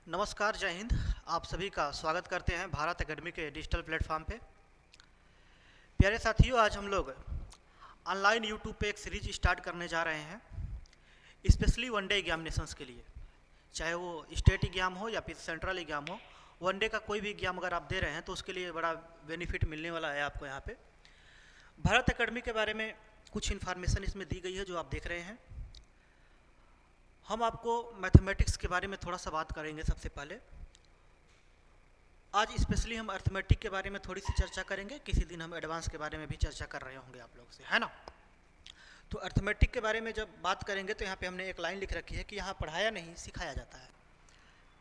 नमस्कार, जय हिंद। आप सभी का स्वागत करते हैं भारत एकेडमी के डिजिटल प्लेटफॉर्म पे। प्यारे साथियों, आज हम लोग ऑनलाइन यूट्यूब पे एक सीरीज स्टार्ट करने जा रहे हैं, स्पेशली वनडे एग्जामिनेशंस के लिए। चाहे वो स्टेट एग्जाम हो या फिर सेंट्रल एग्जाम हो, वनडे का कोई भी एग्जाम अगर आप दे रहे हैं तो उसके लिए बड़ा बेनिफिट मिलने वाला है आपको। यहाँ पे भारत एकेडमी के बारे में कुछ इन्फॉर्मेशन इसमें दी गई है जो आप देख रहे हैं। हम आपको मैथमेटिक्स के बारे में थोड़ा सा बात करेंगे। सबसे पहले आज स्पेशली हम अर्थमेटिक के बारे में थोड़ी सी चर्चा करेंगे, किसी दिन हम एडवांस के बारे में भी चर्चा कर रहे होंगे आप लोग से, है ना। तो अर्थमेटिक के बारे में जब बात करेंगे तो यहाँ पे हमने एक लाइन लिख रखी है कि यहाँ पढ़ाया नहीं सिखाया जाता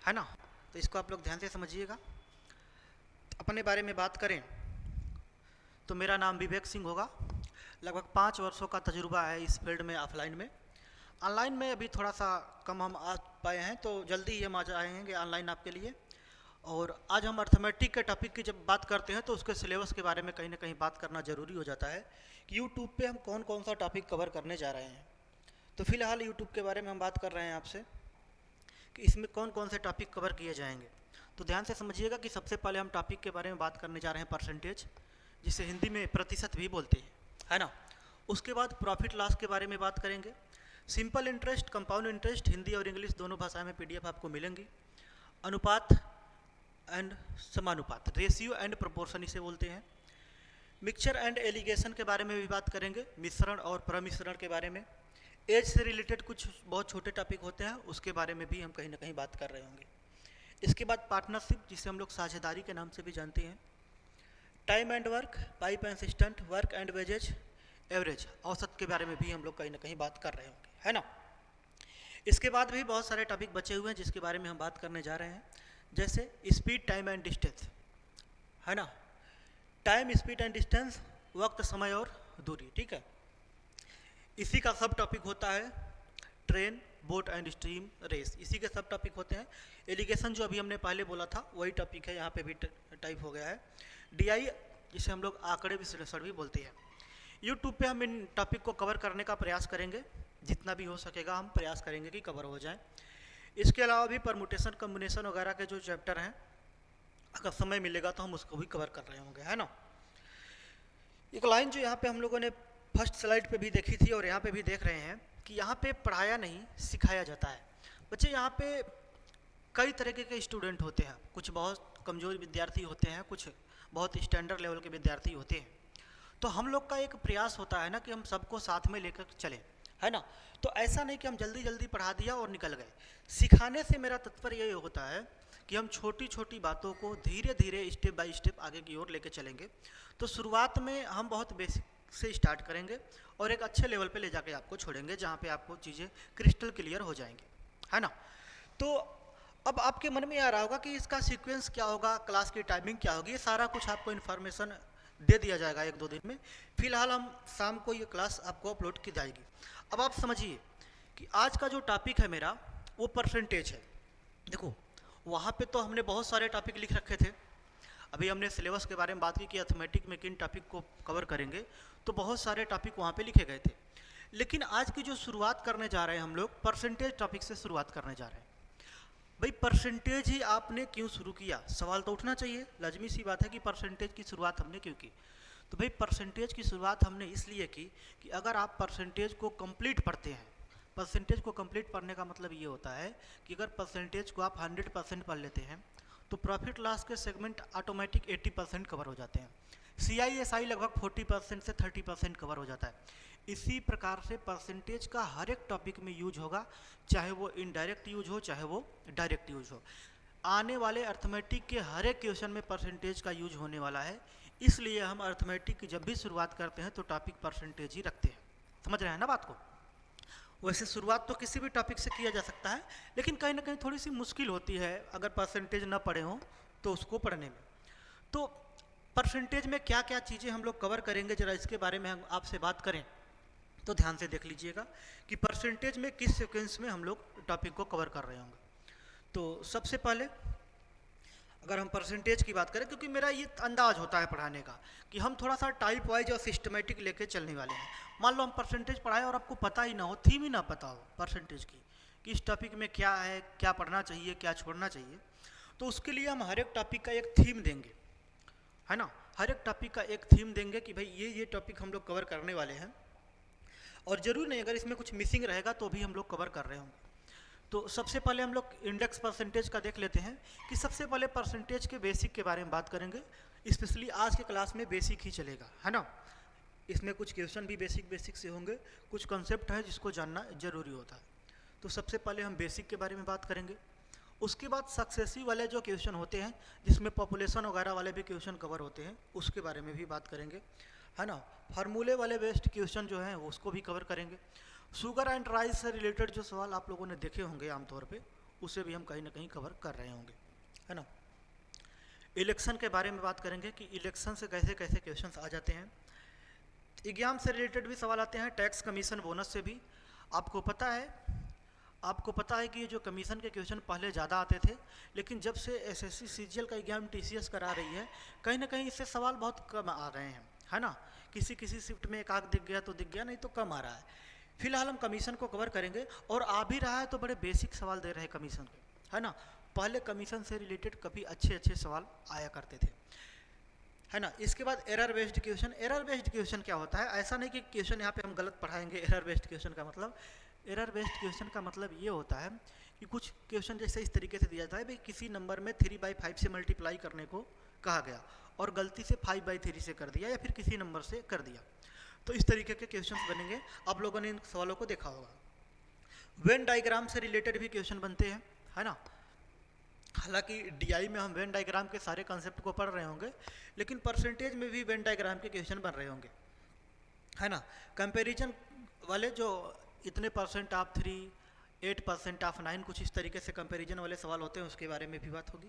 है ना। तो इसको आप लोग ध्यान से समझिएगा। अपने बारे में बात करें तो मेरा नाम विवेक सिंह होगा। लगभग 5 वर्षों का तजुर्बा है इस फील्ड में, ऑफलाइन में। ऑनलाइन में अभी थोड़ा सा कम हम आ पाए हैं, तो जल्दी ही हम आ जाएंगे ऑनलाइन आपके लिए। और आज हम अर्थमेटिक के टॉपिक की जब बात करते हैं तो उसके सिलेबस के बारे में कहीं ना कहीं बात करना ज़रूरी हो जाता है कि यूट्यूब पे हम कौन कौन सा टॉपिक कवर करने जा रहे हैं। तो फिलहाल यूट्यूब के बारे में हम बात कर रहे हैं आपसे कि इसमें कौन कौन से टॉपिक कवर किए जाएंगे। तो ध्यान से समझिएगा कि सबसे पहले हम टॉपिक के बारे में बात करने जा रहे हैं परसेंटेज, जिसे हिंदी में प्रतिशत भी बोलते हैं, है ना। उसके बाद प्रॉफिट लॉस के बारे में बात करेंगे। Simple interest, compound interest, Hindi और इंग्लिश दोनों भाषा में पीडीएफ आपको मिलेंगी। अनुपात एंड समानुपात, रेशियो एंड प्रोपोर्शन इसे बोलते हैं। मिक्सचर एंड एलिगेशन के बारे में भी बात करेंगे, मिश्रण और प्रमिश्रण के बारे में। एज से रिलेटेड कुछ बहुत छोटे टॉपिक होते हैं, उसके बारे में भी हम कहीं ना कहीं बात कर रहे होंगे। इसके बाद पार्टनरशिप, जिसे हम लोग साझेदारी के नाम से भी जानते हैं। Time and work, pipe and cistern, work and wages, average, औसत के बारे में भी हम लोग कहीं ना कहीं बात कर रहे होंगे, है ना। इसके बाद भी बहुत सारे टॉपिक बचे हुए हैं जिसके बारे में हम बात करने जा रहे हैं, जैसे स्पीड, टाइम एंड डिस्टेंस, है ना। टाइम, स्पीड एंड डिस्टेंस, वक्त, समय और दूरी, ठीक है। इसी का सब टॉपिक होता है train, boat and stream, race, इसी के सब टॉपिक होते हैं। एलिगेशन जो अभी हमने पहले बोला था वही टॉपिक है, यहाँ पे भी टाइप हो गया है। डीआई, जिसे हम लोग आंकड़े विश्लेषण भी बोलते हैं। यूट्यूब पे हम इन टॉपिक को कवर करने का प्रयास करेंगे, जितना भी हो सकेगा हम प्रयास करेंगे कि कवर हो जाए। इसके अलावा भी परमुटेशन, कम्बिनेशन वगैरह के जो चैप्टर हैं, अगर समय मिलेगा तो हम उसको भी कवर कर रहे होंगे, है ना। एक लाइन जो यहाँ पे हम लोगों ने फर्स्ट स्लाइड पे भी देखी थी और यहाँ पे भी देख रहे हैं कि यहाँ पे पढ़ाया नहीं सिखाया जाता है। बच्चे, यहाँ पे कई तरीके के स्टूडेंट होते हैं। कुछ बहुत कमज़ोर विद्यार्थी होते हैं, कुछ बहुत स्टैंडर्ड लेवल के विद्यार्थी होते हैं। तो हम लोग का एक प्रयास होता है ना कि हम सबको साथ में लेकर चलें, है ना। तो ऐसा नहीं कि हम जल्दी जल्दी पढ़ा दिया और निकल गए। सिखाने से मेरा तात्पर्य ये होता है कि हम छोटी छोटी बातों को धीरे धीरे स्टेप बाय स्टेप आगे की ओर लेके चलेंगे। तो शुरुआत में हम बहुत बेसिक से स्टार्ट करेंगे और एक अच्छे लेवल पे ले जाके आपको छोड़ेंगे, जहाँ पे आपको चीज़ें क्रिस्टल क्लियर हो जाएंगी, है ना। तो अब आपके मन में आ रहा होगा कि इसका सीक्वेंस क्या होगा, क्लास की टाइमिंग क्या होगी, ये सारा कुछ आपको इन्फॉर्मेशन दे दिया जाएगा 1-2 दिन में। फिलहाल हम शाम को ये क्लास आपको अपलोड की जाएगी। अब आप समझिए कि आज का जो टॉपिक है मेरा, वो परसेंटेज है। देखो, वहाँ पे तो हमने बहुत सारे टॉपिक लिख रखे थे। अभी हमने सिलेबस के बारे में बात की कि अर्थमेटिक में किन टॉपिक को कवर करेंगे, तो बहुत सारे टॉपिक वहाँ पे लिखे गए थे। लेकिन आज की जो शुरुआत करने जा रहे हैं हम लोग, परसेंटेज टॉपिक से शुरुआत करने जा रहे हैं। भाई, परसेंटेज ही आपने क्यों शुरू किया, सवाल तो उठना चाहिए। लाजमी सी बात है कि परसेंटेज की शुरुआत हमने क्यों की। तो भाई, परसेंटेज की शुरुआत हमने इसलिए की कि अगर आप परसेंटेज को कंप्लीट पढ़ते हैं, परसेंटेज को कंप्लीट पढ़ने का मतलब ये होता है कि अगर परसेंटेज को आप 100% पढ़ लेते हैं तो प्रॉफिट लॉस के सेगमेंट ऑटोमेटिक 80% कवर हो जाते हैं। CISI लगभग 40% से 30% कवर हो जाता है। इसी प्रकार से परसेंटेज का हर एक टॉपिक में यूज होगा, चाहे वो इनडायरेक्ट यूज हो चाहे वो डायरेक्ट यूज हो। आने वाले अर्थमेटिक के हर एक क्वेश्चन में परसेंटेज का यूज होने वाला है। इसलिए हम अर्थमेटिक की जब भी शुरुआत करते हैं तो टॉपिक परसेंटेज ही रखते हैं। समझ रहे हैं ना बात को। वैसे शुरुआत तो किसी भी टॉपिक से किया जा सकता है, लेकिन कहीं ना कहीं थोड़ी सी मुश्किल होती है अगर परसेंटेज ना पढ़े हों तो उसको पढ़ने में। तो परसेंटेज में क्या क्या चीज़ें हम लोग कवर करेंगे, जरा इसके बारे में हम आपसे बात करें तो ध्यान से देख लीजिएगा कि परसेंटेज में किस सीक्वेंस में हम लोग टॉपिक को कवर कर रहे होंगे। तो सबसे पहले अगर हम परसेंटेज की बात करें, क्योंकि मेरा ये अंदाज होता है पढ़ाने का कि हम थोड़ा सा टाइप वाइज और सिस्टमेटिक लेके चलने वाले हैं। मान लो हम परसेंटेज पढ़ाएं और आपको पता ही ना हो, थीम ही ना पता हो परसेंटेज की, कि इस टॉपिक में क्या है, क्या पढ़ना चाहिए, क्या छोड़ना चाहिए। तो उसके लिए हम हर एक टॉपिक का एक थीम देंगे, है ना। हर एक टॉपिक का एक थीम देंगे कि भाई ये टॉपिक हम लोग कवर करने वाले हैं, और ज़रूर नहीं अगर इसमें कुछ मिसिंग रहेगा तो भी हम लोग कवर कर रहे होंगे। तो सबसे पहले हम लोग इंडेक्स परसेंटेज का देख लेते हैं कि सबसे पहले परसेंटेज के बेसिक के बारे में बात करेंगे। स्पेशली आज के क्लास में बेसिक ही चलेगा, है ना। इसमें कुछ क्वेश्चन भी बेसिक से होंगे, कुछ कॉन्सेप्ट है जिसको जानना ज़रूरी होता है। तो सबसे पहले हम बेसिक के बारे में बात करेंगे। उसके बाद सक्सेसिव वाले जो क्वेश्चन होते हैं जिसमें पॉपुलेशन वगैरह वाले भी क्वेश्चन कवर होते हैं, उसके बारे में भी बात करेंगे, है ना। फार्मूले वाले बेस्ड क्वेश्चन जो हैं उसको भी कवर करेंगे। शुगर एंड राइस से रिलेटेड जो सवाल आप लोगों ने देखे होंगे आमतौर पे, उसे भी हम कहीं ना कहीं कवर कर रहे होंगे, है ना। इलेक्शन के बारे में बात करेंगे कि इलेक्शन से कैसे कैसे क्वेश्चन आ जाते हैं। एग्जाम से रिलेटेड भी सवाल आते हैं, टैक्स कमीशन बोनस से भी। आपको पता है कि ये जो कमीशन के क्वेश्चन पहले ज़्यादा आते थे, लेकिन जब से एसएससी सीजीएल का एग्जाम टीसीएस करा रही है, कहीं ना कहीं इससे सवाल बहुत कम आ रहे हैं, है ना। किसी शिफ्ट में एक आग दिख गया तो दिख गया, नहीं तो कम आ रहा है। फिलहाल हम कमीशन को कवर करेंगे, और आ भी रहा है तो बड़े बेसिक सवाल दे रहे हैं कमीशन के, है ना। पहले कमीशन से रिलेटेड काफ़ी अच्छे सवाल आया करते थे, है ना। इसके बाद error based question. Error based question क्या होता है? ऐसा नहीं कि क्वेश्चन यहाँ पे हम गलत पढ़ाएंगे। एरर बेस्ड क्वेश्चन का मतलब ये होता है कि कुछ क्वेश्चन जैसे इस तरीके से दिया जाता है, भाई किसी नंबर में 3/5 से मल्टीप्लाई करने को कहा गया और गलती से 5/3 से कर दिया, या फिर किसी नंबर से कर दिया, तो इस तरीके के क्वेश्चन बनेंगे। आप लोगों ने इन सवालों को देखा होगा। वेन डायग्राम से रिलेटेड भी क्वेश्चन बनते हैं, है ना। हालांकि डीआई में हम वेन डायग्राम के सारे कॉन्सेप्ट को पढ़ रहे होंगे, लेकिन परसेंटेज में भी वेन डायग्राम के क्वेश्चन बन रहे होंगे, है ना। कंपैरिजन वाले जो इतने परसेंट ऑफ 3, 8% ऑफ 9, कुछ इस तरीके से कंपैरिजन वाले सवाल होते हैं, उसके बारे में भी बात होगी।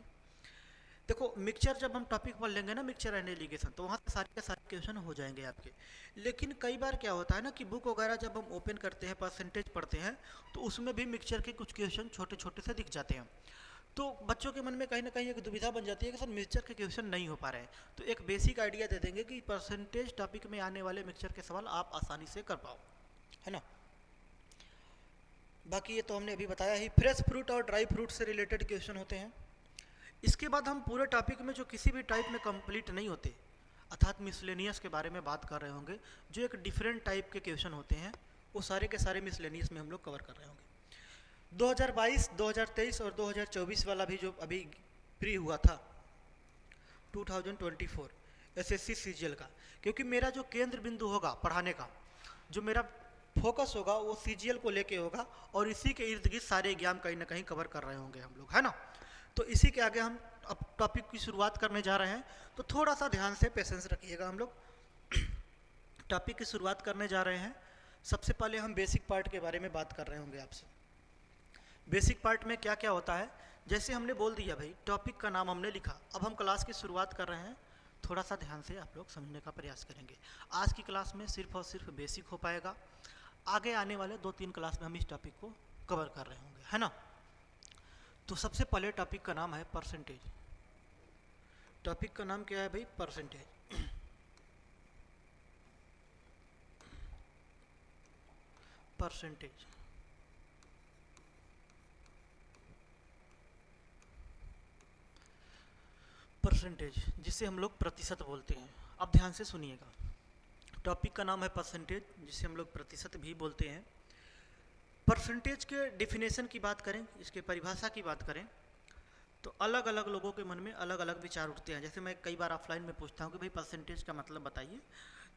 देखो मिक्सचर जब हम टॉपिक पढ़ लेंगे ना, मिक्सचर एंड एलिगेशन, तो वहाँ से सारे के सारे क्वेश्चन हो जाएंगे आपके। लेकिन कई बार क्या होता है ना कि बुक वगैरह जब हम ओपन करते हैं, परसेंटेज पढ़ते हैं, तो उसमें भी मिक्सचर के कुछ क्वेश्चन छोटे छोटे से दिख जाते हैं। तो बच्चों के मन में कहीं ना कहीं एक दुविधा बन जाती है कि सर मिक्सचर के क्वेश्चन नहीं हो पा रहे हैं। तो एक बेसिक आइडिया दे देंगे कि परसेंटेज टॉपिक में आने वाले मिक्सचर के सवाल आप आसानी से कर पाओ, है ना। बाकी ये तो हमने अभी बताया ही। फ्रेश फ्रूट और ड्राई फ्रूट से रिलेटेड क्वेश्चन होते हैं। इसके बाद हम पूरे टॉपिक में जो किसी भी टाइप में कंप्लीट नहीं होते, अर्थात मिसलेनियस के बारे में बात कर रहे होंगे, जो एक डिफरेंट टाइप के क्वेश्चन होते हैं, वो सारे के सारे मिसलेनियस में हम लोग कवर कर रहे होंगे। 2022, 2023 और 2024 वाला भी जो अभी प्री हुआ था, 2024 एसएससी सीजीएल का, क्योंकि मेरा जो केंद्र बिंदु होगा पढ़ाने का, जो मेरा फोकस होगा वो सीजीएल को लेके होगा, और इसी के इर्द गिर्द सारे एग्जाम कहीं ना कहीं कवर कर रहे होंगे हम लोग, है ना। तो इसी के आगे हम अब टॉपिक की शुरुआत करने जा रहे हैं, तो थोड़ा सा ध्यान से पेशेंस रखिएगा। हम लोग टॉपिक की शुरुआत करने जा रहे हैं। सबसे पहले हम बेसिक पार्ट के बारे में बात कर रहे होंगे आपसे। बेसिक पार्ट में क्या क्या होता है, जैसे हमने बोल दिया भाई, टॉपिक का नाम हमने लिखा, अब हम क्लास की शुरुआत कर रहे हैं। थोड़ा सा ध्यान से आप लोग समझने का प्रयास करेंगे। आज की क्लास में सिर्फ और सिर्फ बेसिक हो पाएगा, आगे आने वाले 2-3 क्लास में हम इस टॉपिक को कवर कर रहे होंगे, है ना। तो सबसे पहले टॉपिक का नाम है परसेंटेज। टॉपिक का नाम क्या है भाई? परसेंटेज। परसेंटेज परसेंटेज जिसे हम लोग प्रतिशत बोलते हैं। अब ध्यान से सुनिएगा, टॉपिक का नाम है परसेंटेज, जिसे हम लोग प्रतिशत भी बोलते हैं। परसेंटेज के डिफिनेशन की बात करें, इसके परिभाषा की बात करें, तो अलग अलग लोगों के मन में अलग अलग विचार उठते हैं। जैसे मैं कई बार ऑफलाइन में पूछता हूँ कि भाई परसेंटेज का मतलब बताइए,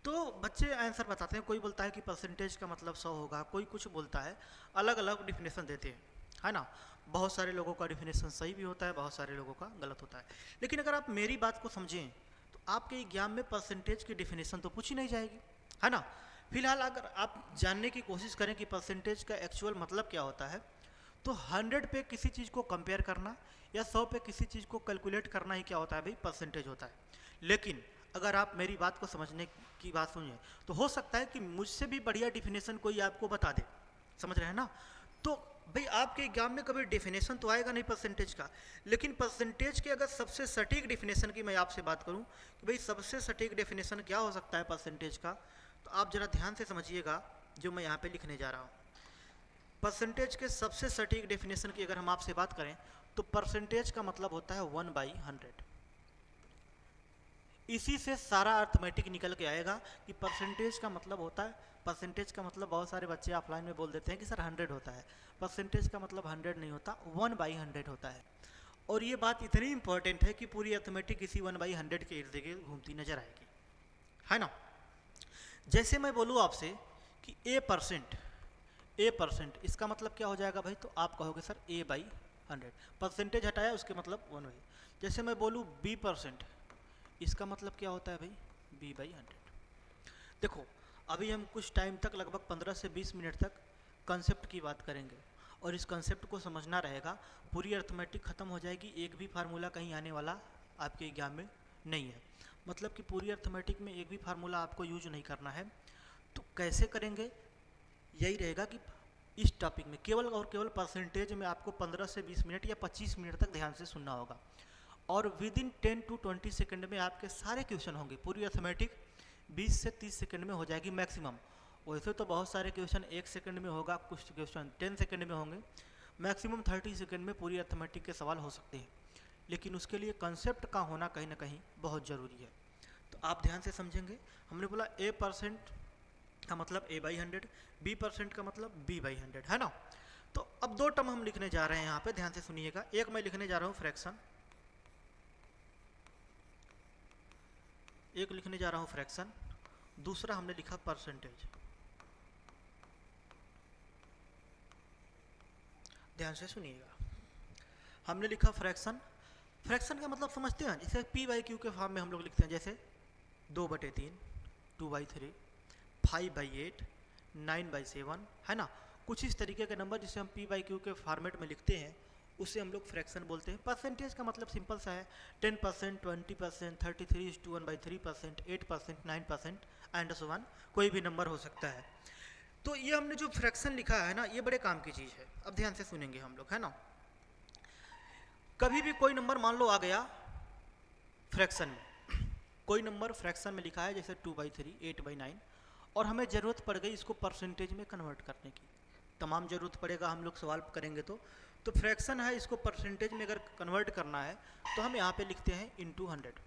तो बच्चे आंसर बताते हैं। कोई बोलता है कि परसेंटेज का मतलब 100 होगा, कोई कुछ बोलता है, अलग अलग डिफिनेशन देते हैं, है ना। बहुत सारे लोगों का डिफिनेशन सही भी होता है, बहुत सारे लोगों का गलत होता है। लेकिन अगर आप मेरी बात को समझें, तो आपके एग्जाम में परसेंटेज की डिफिनेशन तो पूछी नहीं जाएगी, है ना। फिलहाल अगर आप जानने की कोशिश करें कि परसेंटेज का एक्चुअल मतलब क्या होता है, तो 100 पे किसी चीज़ को कंपेयर करना या 100 पे किसी चीज़ को कैलकुलेट करना ही क्या होता है भाई? परसेंटेज होता है। लेकिन अगर आप मेरी बात को समझने की बात सुनिए, तो हो सकता है कि मुझसे भी बढ़िया डिफिनेशन कोई आपको बता दे, समझ रहे हैं ना। तो भाई आपके एग्जाम में कभी डेफिनेशन तो आएगा नहीं परसेंटेज का, लेकिन परसेंटेज के अगर सबसे सटीक डेफिनेशन की मैं आपसे बात करूं कि भाई सबसे सटीक डेफिनेशन क्या हो सकता है परसेंटेज का, तो आप जरा ध्यान से समझिएगा जो मैं यहाँ पे लिखने जा रहा हूँ। परसेंटेज के सबसे सटीक डेफिनेशन की अगर हम आपसे बात करें तो परसेंटेज का मतलब होता है 1/100। इसी से सारा अर्थमेटिक निकल के आएगा कि परसेंटेज का मतलब होता है, परसेंटेज का मतलब बहुत सारे बच्चे ऑफलाइन में बोल देते हैं कि सर 100 होता है। परसेंटेज का मतलब 100 नहीं होता, 1/100 होता है। और ये बात इतनी इंपॉर्टेंट है कि पूरी अर्थमेटिक इसी 1/100 के इर्द गिर्द घूमती नजर आएगी, है ना। जैसे मैं बोलूँ आपसे कि A%, इसका मतलब क्या हो जाएगा भाई, तो आप कहोगे सर A/100, परसेंटेज हटाया उसके मतलब 1 भाई। जैसे मैं बोलूँ B%, इसका मतलब क्या होता है भाई, B/100। देखो अभी हम कुछ टाइम तक लगभग 15 से 20 मिनट तक कंसेप्ट की बात करेंगे और इस कंसेप्ट को समझना रहेगा। पूरी अर्थमेटिक ख़त्म हो जाएगी, एक भी फार्मूला कहीं आने वाला आपके एग्जाम में नहीं है। मतलब कि पूरी अर्थमेटिक में एक भी फार्मूला आपको यूज नहीं करना है। तो कैसे करेंगे, यही रहेगा कि इस टॉपिक में केवल और केवल परसेंटेज में आपको 15 से 20 मिनट या 25 मिनट तक ध्यान से सुनना होगा और विद इन 10 to 20 सेकंड में आपके सारे क्वेश्चन होंगे। पूरी अर्थमेटिक 20 से 30 सेकंड में हो जाएगी मैक्सिमम। वैसे तो बहुत सारे क्वेश्चन 1 सेकंड में होगा, कुछ क्वेश्चन 10 सेकंड में होंगे, मैक्सिमम 30 सेकंड में पूरी अर्थमेटिक के सवाल हो सकते हैं। लेकिन उसके लिए कंसेप्ट का होना कहीं ना कहीं बहुत ज़रूरी है। तो आप ध्यान से समझेंगे। हमने बोला A% का मतलब A/100, B% का मतलब B/100, है ना। तो अब दो टर्म हम लिखने जा रहे हैं यहाँ पे, ध्यान से सुनिएगा। एक मैं लिखने जा रहा हूँ फ्रैक्शन, एक लिखने जा रहा हूँ फ्रैक्शन, दूसरा हमने लिखा परसेंटेज। ध्यान से सुनिएगा। हमने लिखा फ्रैक्शन, फ्रैक्शन का मतलब समझते हैं, जैसे P/Q के फॉर्म में हम लोग लिखते हैं, जैसे 2/3, 2/3, 5/8, 9/7, है ना। कुछ इस तरीके के नंबर जिसे हम P/Q के फॉर्मेट में लिखते हैं उसे हम लोग फ्रैक्शन बोलते हैं। परसेंटेज का मतलब सिंपल सा है, 10%, 20%, 33:1/3%, 8%, 9% एंड सो ऑन, कोई भी नंबर हो सकता है। तो ये हमने जो फ्रैक्शन लिखा है ना, ये बड़े काम की चीज़ है। अब ध्यान से सुनेंगे हम लोग, है ना। कभी भी कोई नंबर मान लो आ गया फ्रैक्शन में, कोई नंबर फ्रैक्शन में लिखा है जैसे 2/3, 8/9, और हमें ज़रूरत पड़ गई इसको परसेंटेज में कन्वर्ट करने की, तमाम ज़रूरत पड़ेगा, हम लोग सॉल्व करेंगे तो फ्रैक्शन है, इसको परसेंटेज में अगर कन्वर्ट करना है तो हम यहाँ पे लिखते हैं इंटू 100।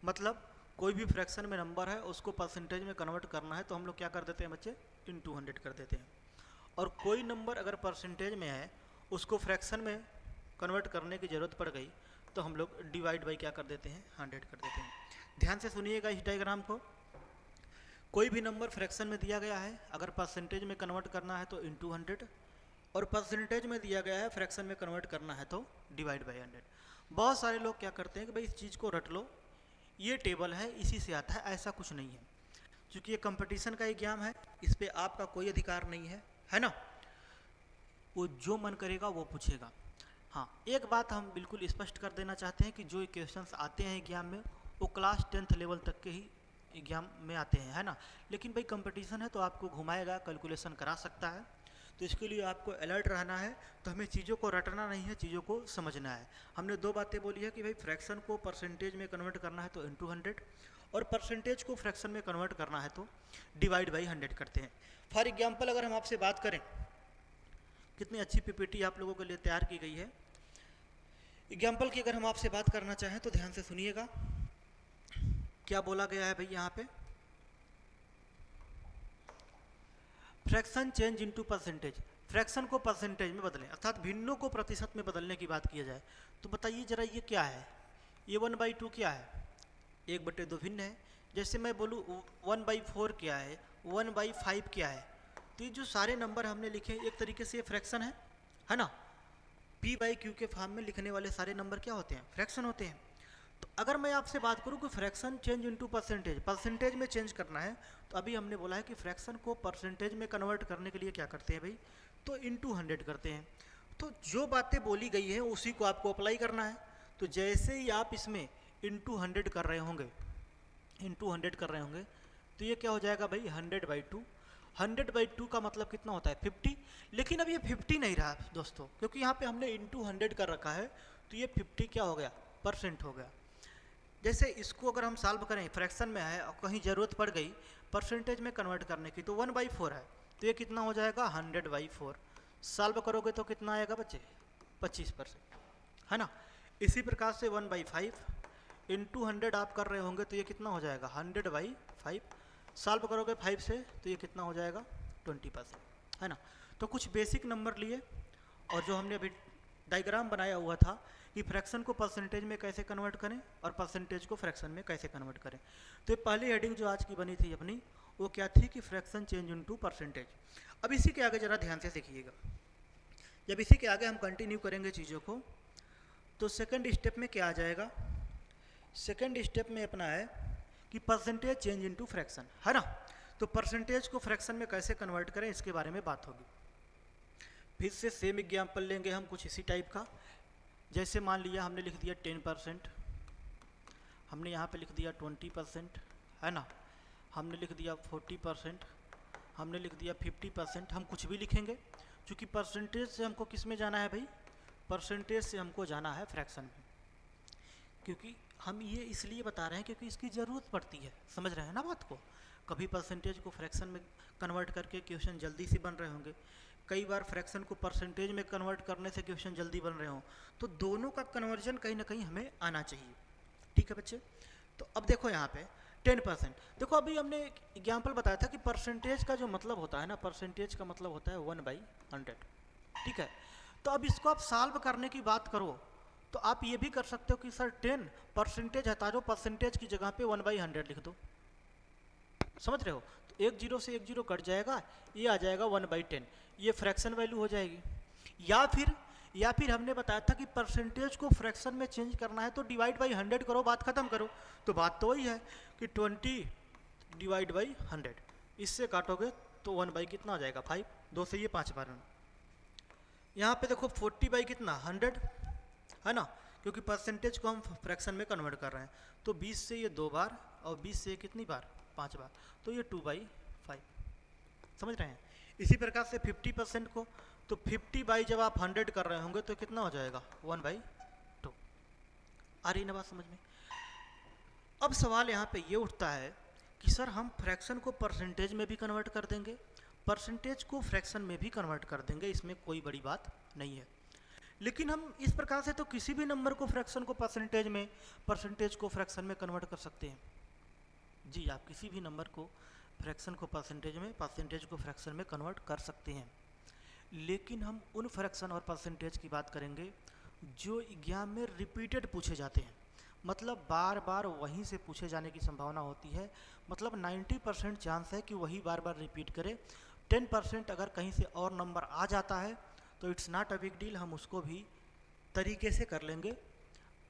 मतलब कोई भी फ्रैक्शन में नंबर है उसको परसेंटेज में कन्वर्ट करना है तो हम लोग क्या कर देते हैं बच्चे, इंटू 100 कर देते हैं। और कोई नंबर अगर परसेंटेज में है उसको फ्रैक्शन में कन्वर्ट करने की ज़रूरत पड़ गई तो हम लोग डिवाइड बाई क्या कर देते हैं, 100 कर देते हैं। ध्यान से सुनिएगा इस डायग्राम को। कोई भी नंबर फ्रैक्शन में दिया गया है, अगर परसेंटेज में कन्वर्ट करना है तो इंटू 100, और परसेंटेज में दिया गया है फ्रैक्शन में कन्वर्ट करना है तो डिवाइड बाई 100। बहुत सारे लोग क्या करते हैं कि भाई इस चीज़ को रट लो, ये टेबल है इसी से आता है, ऐसा कुछ नहीं है। क्योंकि ये कंपटीशन का एग्जाम है, इस पर आपका कोई अधिकार नहीं है ना। वो जो मन करेगा वो पूछेगा। हाँ, एक बात हम बिल्कुल स्पष्ट कर देना चाहते हैं कि जो क्वेश्चंस आते हैं एग्जाम में वो क्लास 10th लेवल तक के ही एग्जाम में आते हैं, है ना। लेकिन भाई कंपटीशन है तो आपको घुमाएगा, कैलकुलेशन करा सकता है, तो इसके लिए आपको अलर्ट रहना है। तो हमें चीज़ों को रटना नहीं है, चीज़ों को समझना है। हमने दो बातें बोली है कि भाई फ्रैक्शन को परसेंटेज में कन्वर्ट करना है तो इंटू 100, और परसेंटेज को फ्रैक्शन में कन्वर्ट करना है तो डिवाइड बाई 100 करते हैं। फॉर एग्जाम्पल अगर हम आपसे बात करें, कितनी अच्छी पीपीटी आप लोगों के लिए तैयार की गई है। एग्जाम्पल की अगर हम आपसे बात करना चाहें तो ध्यान से सुनिएगा, क्या बोला गया है भाई यहाँ पे, fraction change into percentage, fraction को परसेंटेज में बदलें, अर्थात भिन्नों को प्रतिशत में बदलने की बात की जाए। तो बताइए जरा ये क्या है, ये 1/2 क्या है, 1/2 भिन्न है। जैसे मैं बोलूँ 1/4 क्या है, 1/5 क्या है। तो ये जो सारे नंबर हमने लिखे एक तरीके से ये फ्रैक्शन है ना। P/Q के फॉर्म में लिखने वाले सारे नंबर क्या होते हैं, फ्रैक्शन होते हैं। तो अगर मैं आपसे बात करूं कि fraction change into percentage, percentage में चेंज करना है, तो अभी हमने बोला है कि फ्रैक्शन को परसेंटेज में कन्वर्ट करने के लिए क्या करते हैं भाई, तो इंटू 100 करते हैं। तो जो बातें बोली गई हैं उसी को आपको अप्लाई करना है। तो जैसे ही आप इसमें इंटू 100 कर रहे होंगे, इंटू 100 कर रहे होंगे, तो ये क्या हो जाएगा भाई 100/2। 100/2 का मतलब कितना होता है 50। लेकिन अब ये 50 नहीं रहा दोस्तों, क्योंकि यहाँ पे हमने इंटू 100 कर रखा है, तो ये 50 क्या हो गया, परसेंट हो गया। जैसे इसको अगर हम सॉल्व करें, फ्रैक्शन में है और कहीं ज़रूरत पड़ गई परसेंटेज में कन्वर्ट करने की, तो 1/4 है, तो ये कितना हो जाएगा 100/4। सॉल्व करोगे तो कितना आएगा बच्चे 25%, है ना। इसी प्रकार से 1/5 इंटू 100 आप कर रहे होंगे तो ये कितना हो जाएगा 100/5। सॉल्व करोगे 5 से तो ये कितना हो जाएगा 20%, है ना। तो कुछ बेसिक नंबर लिए और जो हमने अभी डायग्राम बनाया हुआ था कि फ्रैक्शन को परसेंटेज में कैसे कन्वर्ट करें और परसेंटेज को फ्रैक्शन में कैसे कन्वर्ट करें। तो ये पहली हेडिंग जो आज की बनी थी अपनी वो क्या थी कि फ्रैक्शन चेंज इनटू परसेंटेज। अब इसी के आगे ज़रा ध्यान से देखिएगा, जब इसी के आगे हम कंटिन्यू करेंगे चीज़ों को तो सेकंड स्टेप में क्या आ जाएगा। सेकंड स्टेप में अपना है कि परसेंटेज चेंज इनटू फ्रैक्शन, है ना। तो परसेंटेज को फ्रैक्शन में कैसे कन्वर्ट करें इसके बारे में बात होगी। फिर से सेम एग्जाम्पल लेंगे हम कुछ इसी टाइप का। जैसे मान लिया हमने लिख दिया 10%, हमने यहाँ पे लिख दिया 20%, है ना। हमने लिख दिया 40%, हमने लिख दिया 50%। हम कुछ भी लिखेंगे क्योंकि परसेंटेज से हमको किस में जाना है भाई, परसेंटेज से हमको जाना है फ्रैक्शन में। क्योंकि हम ये इसलिए बता रहे हैं क्योंकि इसकी ज़रूरत पड़ती है, समझ रहे हैं ना बात को। कभी परसेंटेज को फ्रैक्शन में कन्वर्ट करके क्वेश्चन जल्दी से बन रहे होंगे, कई बार फ्रैक्शन को परसेंटेज में कन्वर्ट करने से क्वेश्चन जल्दी बन रहे हों। तो दोनों का कन्वर्जन कहीं ना कहीं हमें आना चाहिए, ठीक है बच्चे। तो अब देखो यहाँ पे 10%, देखो अभी हमने एग्जाम्पल बताया था कि परसेंटेज का जो मतलब होता है ना, परसेंटेज का मतलब होता है 1/100, ठीक है। तो अब इसको आप सॉल्व करने की बात करो तो आप ये भी कर सकते हो कि सर 10% हटा दो, परसेंटेज की जगह पे 1/100 लिख दो, समझ रहे हो। तो 1 0 से 1 0 कट जाएगा, ये आ जाएगा 1/10, ये फ्रैक्शन वैल्यू हो जाएगी। या फिर हमने बताया था कि परसेंटेज को फ्रैक्शन में चेंज करना है तो डिवाइड बाई 100 करो, बात खत्म करो। तो बात तो वही है कि 20/100, इससे काटोगे तो 1 कितना आ जाएगा 5, 2 से ये 5 बार। यहाँ पे देखो 40 कितना 100, है ना, क्योंकि परसेंटेज को हम फ्रैक्शन में कन्वर्ट कर रहे हैं। तो 20 से ये 2 बार और 20 से कितनी बार 5 बार, तो ये 2/5, समझ रहे हैं। इसी प्रकार से 50% को, तो 50 जब आप 100 कर रहे होंगे तो कितना हो जाएगा 1/2। आ रही ना बात समझ में। अब सवाल यहाँ पे ये उठता है कि सर हम फ्रैक्शन को परसेंटेज में भी कन्वर्ट कर देंगे, परसेंटेज को फ्रैक्शन में भी कन्वर्ट कर देंगे, इसमें कोई बड़ी बात नहीं है। लेकिन हम इस प्रकार से तो किसी भी नंबर को फ्रैक्शन को परसेंटेज में, परसेंटेज को फ्रैक्शन में कन्वर्ट कर सकते हैं। जी, आप किसी भी नंबर को फ्रैक्शन को परसेंटेज में, परसेंटेज को फ्रैक्शन में कन्वर्ट कर सकते हैं। लेकिन हम उन फ्रैक्शन और परसेंटेज की बात करेंगे जो एग्जाम में रिपीटेड पूछे जाते हैं, मतलब बार बार वहीं से पूछे जाने की संभावना होती है। मतलब 90% चांस है कि वही बार बार रिपीट करे। 10% अगर कहीं से और नंबर आ जाता है तो it's not a big deal, हम उसको भी तरीके से कर लेंगे।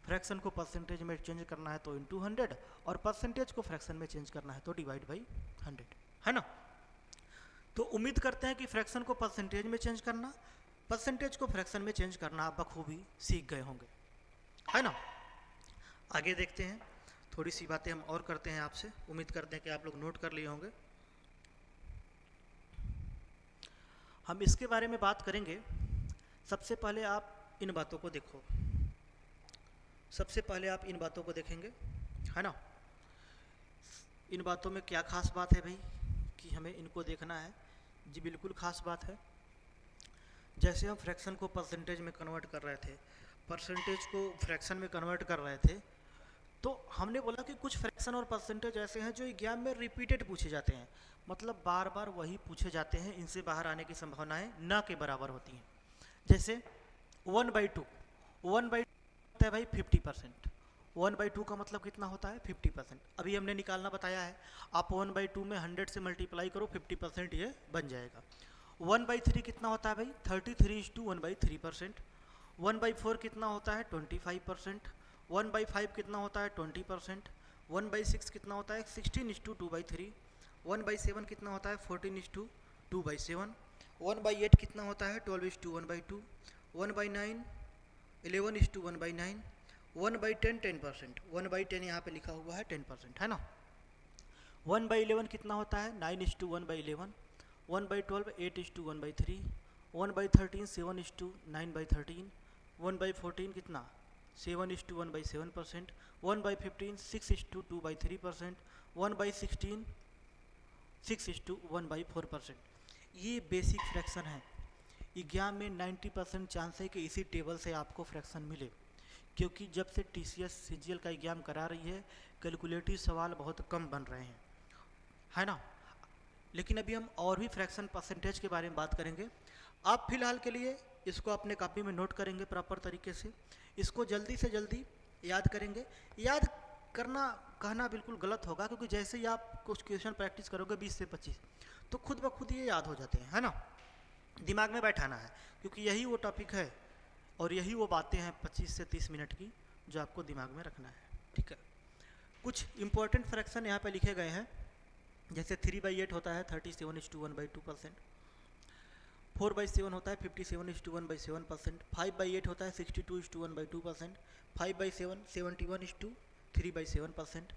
फ्रैक्शन को परसेंटेज में चेंज करना है तो इंटू 100, और परसेंटेज को फ्रैक्शन में चेंज करना है तो डिवाइड बाई 100, है ना। तो उम्मीद करते हैं कि फ्रैक्शन को परसेंटेज में चेंज करना, परसेंटेज को फ्रैक्शन में चेंज करना आप बखूबी सीख गए होंगे, है ना। आगे देखते हैं, थोड़ी सी बातें हम और करते हैं आपसे, उम्मीद करते हैं कि आप लोग नोट कर लिए होंगे। हम इसके बारे में बात करेंगे। सबसे पहले आप इन बातों को देखो, सबसे पहले आप इन बातों को देखेंगे, है ना। इन बातों में क्या खास बात है भाई कि हमें इनको देखना है। जी बिल्कुल खास बात है। जैसे हम फ्रैक्शन को परसेंटेज में कन्वर्ट कर रहे थे, परसेंटेज को फ्रैक्शन में कन्वर्ट कर रहे थे, तो हमने बोला कि कुछ फ्रैक्शन और परसेंटेज ऐसे हैं जो एग्जाम में रिपीटेड पूछे जाते हैं, मतलब बार बार वही पूछे जाते हैं, इनसे बाहर आने की संभावनाएं न के बराबर होती हैं। जैसे 1/2, 1/2 होता है भाई 50%, 1/2 का मतलब कितना होता है 50%। अभी हमने निकालना बताया है, आप 1/2 में 100 से मल्टीप्लाई करो, 50% ये बन जाएगा। 1/3 कितना होता है भाई 33:1/3%। 1/4 कितना होता है 25%। 1/5 कितना होता है 20%। 1/6 कितना होता है 16:2/3। 1/7 कितना होता है 14:2/7। 1/8 कितना होता है 12:1/2। 1/9 11:1/9। 1/10 10%, 1/10 यहाँ पे लिखा हुआ है 10%, है ना। 1/11 कितना होता है 9:1/11। 1/12 8:1/3। 1/13 7:9/13। 1/14 कितना 7:1/7%। 1/15 6:2/3%। 1/16 6:1/4%। ये बेसिक फ्रैक्शन है। एग्जाम में 90% चांस है कि इसी टेबल से आपको फ्रैक्शन मिले, क्योंकि जब से TCS CGL का एग्ज़ाम करा रही है कैलकुलेटिव सवाल बहुत कम बन रहे हैं, है ना। लेकिन अभी हम और भी फ्रैक्शन परसेंटेज के बारे में बात करेंगे। आप फिलहाल के लिए इसको अपने कॉपी में नोट करेंगे प्रॉपर तरीके से, इसको जल्दी से जल्दी याद करेंगे। याद करना कहना बिल्कुल गलत होगा, क्योंकि जैसे ही आप कुछ क्वेश्चन प्रैक्टिस करोगे 20 से 25 तो खुद ब खुद ये याद हो जाते हैं, है ना। दिमाग में बैठाना है, क्योंकि यही वो टॉपिक है और यही वो बातें हैं 25 से 30 मिनट की जो आपको दिमाग में रखना है, ठीक है। कुछ इंपॉर्टेंट फ्रैक्शन यहाँ पे लिखे गए हैं, जैसे 3/8 होता है 37:1/2%, 4/7 होता है 57:1/7%, 5/8 होता है 62:1/2%, 5/7 71:3/7%,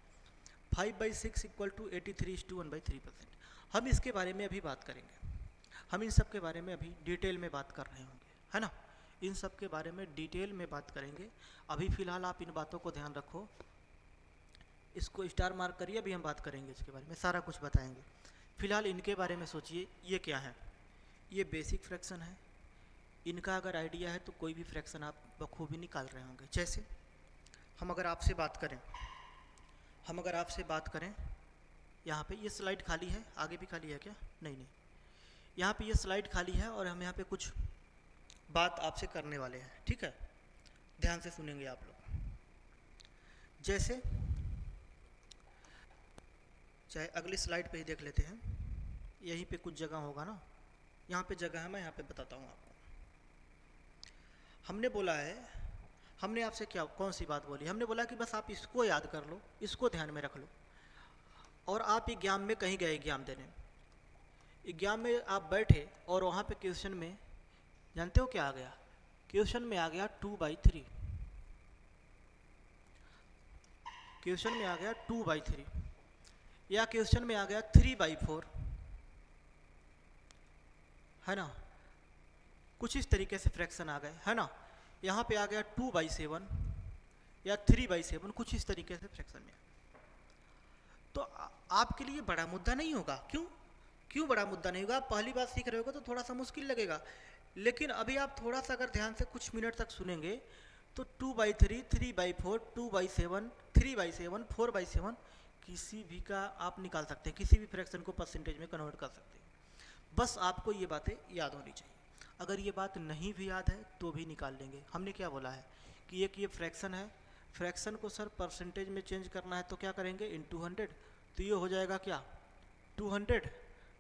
5/6 = 83:1/3%। हम इसके बारे में अभी बात करेंगे, हम इन सब के बारे में अभी डिटेल में बात कर रहे होंगे, है ना। इन सब के बारे में डिटेल में बात करेंगे। अभी फ़िलहाल आप इन बातों को ध्यान रखो, इसको स्टार मार्क करिए, अभी हम बात करेंगे इसके बारे में, सारा कुछ बताएंगे। फ़िलहाल इनके बारे में सोचिए, ये क्या है, ये बेसिक फ्रैक्शन है। इनका अगर आइडिया है तो कोई भी फ्रैक्शन आप बखूबी निकाल रहे होंगे। जैसे हम अगर आपसे बात करें, यहाँ पे ये स्लाइड खाली है, आगे भी खाली है क्या? नहीं, यहाँ पे ये स्लाइड खाली है और हम यहाँ पे कुछ बात आपसे करने वाले हैं, ठीक है। ध्यान से सुनेंगे आप लोग। जैसे चाहे अगली स्लाइड पे ही देख लेते हैं, यहीं पे कुछ जगह होगा ना, यहाँ पे जगह है, मैं यहाँ पे बताता हूँ आपको। हमने बोला है, हमने आपसे क्या कौन सी बात बोली, हमने बोला कि बस आप इसको याद कर लो, इसको ध्यान में रख लो। और आप एग्जाम में कहीं गए एग्जाम देने, एग्जाम में आप बैठे और वहाँ पे क्वेश्चन में जानते हो क्या आ गया? क्वेश्चन में आ गया 2/3, क्वेश्चन में आ गया 2/3, या क्वेश्चन में आ गया 3/4, है ना। कुछ इस तरीके से फ्रैक्शन आ गए, है ना। यहाँ पे आ गया 2/7 या 3/7, कुछ इस तरीके से फ्रैक्शन में। तो आपके लिए बड़ा मुद्दा नहीं होगा। क्यों बड़ा मुद्दा नहीं होगा? आप पहली बार सीख रहे होगा तो थोड़ा सा मुश्किल लगेगा, लेकिन अभी आप थोड़ा सा अगर ध्यान से कुछ मिनट तक सुनेंगे तो 2/3, 3/4, 2/7, 3/7, 4/7 किसी भी का आप निकाल सकते हैं, किसी भी फ्रैक्शन को परसेंटेज में कन्वर्ट कर सकते हैं। बस आपको ये बातें याद होनी चाहिए। अगर ये बात नहीं भी याद है तो भी निकाल लेंगे। हमने क्या बोला है कि एक ये फ्रैक्शन है, फ्रैक्शन को सर परसेंटेज में चेंज करना है तो क्या करेंगे? * 100, तो ये हो जाएगा क्या? 200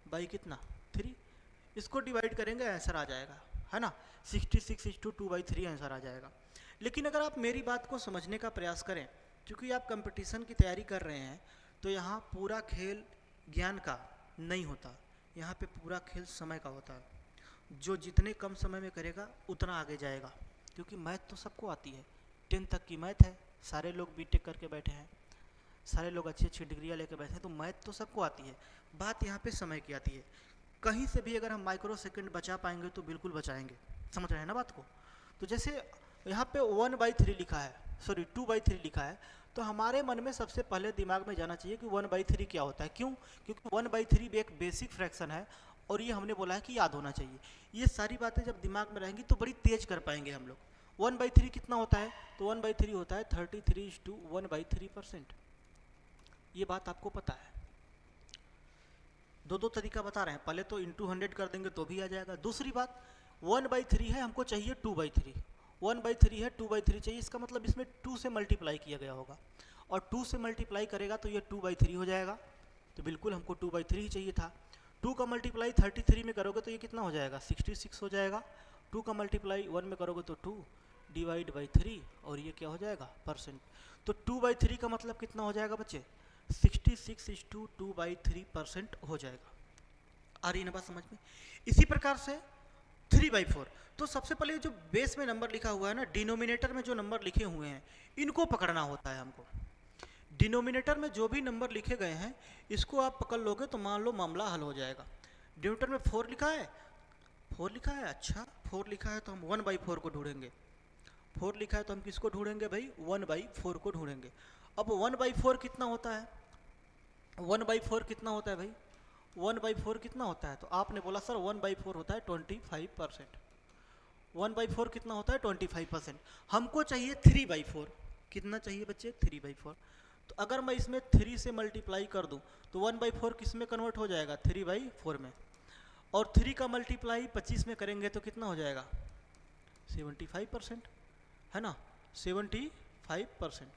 बाई कितना? 3। इसको डिवाइड करेंगे, आंसर आ जाएगा, है ना। 66:2/3 आंसर आ जाएगा। लेकिन अगर आप मेरी बात को समझने का प्रयास करें, क्योंकि आप कंपटीशन की तैयारी कर रहे हैं, तो यहाँ पूरा खेल ज्ञान का नहीं होता, यहाँ पे पूरा खेल समय का होता है। जो जितने कम समय में करेगा उतना आगे जाएगा, क्योंकि मैथ तो सबको आती है, 10 तक की मैथ है, सारे लोग बीटेक करके बैठे हैं, सारे लोग अच्छी अच्छी डिग्रियाँ लेकर बैठे हैं, तो मैथ तो सबको आती है। बात यहाँ पे समय की आती है। कहीं से भी अगर हम माइक्रो सेकंड बचा पाएंगे तो बिल्कुल बचाएंगे, समझ रहे हैं ना बात को। तो जैसे यहाँ पे 1/3 लिखा है, सॉरी 2/3 लिखा है, तो हमारे मन में सबसे पहले दिमाग में जाना चाहिए कि 1/3 क्या होता है। क्योंकि 1/3 भी एक बेसिक फ्रैक्शन है और ये हमने बोला है कि याद होना चाहिए। ये सारी बातें जब दिमाग में रहेंगी तो बड़ी तेज कर पाएंगे हम लोग। 1/3 कितना होता है? तो 1/3 होता है 33:1/3%। ये बात आपको पता है। दो तरीका बता रहे हैं, पहले तो * 100 कर देंगे तो भी आ जाएगा। दूसरी बात 1/3 है, हमको चाहिए 2/3, 1/3 है 2/3 चाहिए, इसका मतलब इसमें 2 से मल्टीप्लाई किया गया होगा, और 2 से मल्टीप्लाई करेगा तो ये 2/3 हो जाएगा। तो बिल्कुल हमको 2/3 ही चाहिए था। 2 का मल्टीप्लाई 33 में करोगे तो ये कितना हो जाएगा? 66 हो जाएगा। 2 का मल्टीप्लाई 1 में करोगे तो 2/3, और ये क्या हो जाएगा? परसेंट। तो 2/3 का मतलब कितना हो जाएगा बच्चे? 66:2/3% हो जाएगा। आ रही है ना बात समझ में? इसी प्रकार से 3/4, तो सबसे पहले जो बेस में नंबर लिखा हुआ है ना, डिनोमिनेटर में जो नंबर लिखे हुए हैं इनको पकड़ना होता है हमको। डिनोमिनेटर में जो भी नंबर लिखे गए हैं इसको आप पकड़ लोगे तो मान लो मामला हल हो जाएगा। डिनोमिनेटर में 4 लिखा है, 4 लिखा है, अच्छा 4 लिखा है तो हम 1/4 को ढूंढेंगे। 4 लिखा है तो हम किसको ढूंढेंगे भाई? 1/4 को ढूंढेंगे। अब 1/4 कितना होता है? 1/4 कितना होता है भाई? 1/4 कितना होता है? तो आपने बोला सर 1/4 होता है 25%। 1/4 कितना होता है? 25%। हमको चाहिए 3/4। कितना चाहिए बच्चे? 3/4। तो अगर मैं इसमें 3 से मल्टीप्लाई कर दूं तो 1/4 किस में कन्वर्ट हो जाएगा? 3/4 में। और 3 का मल्टीप्लाई 25 में करेंगे तो कितना हो जाएगा? 75%, है ना? 75%।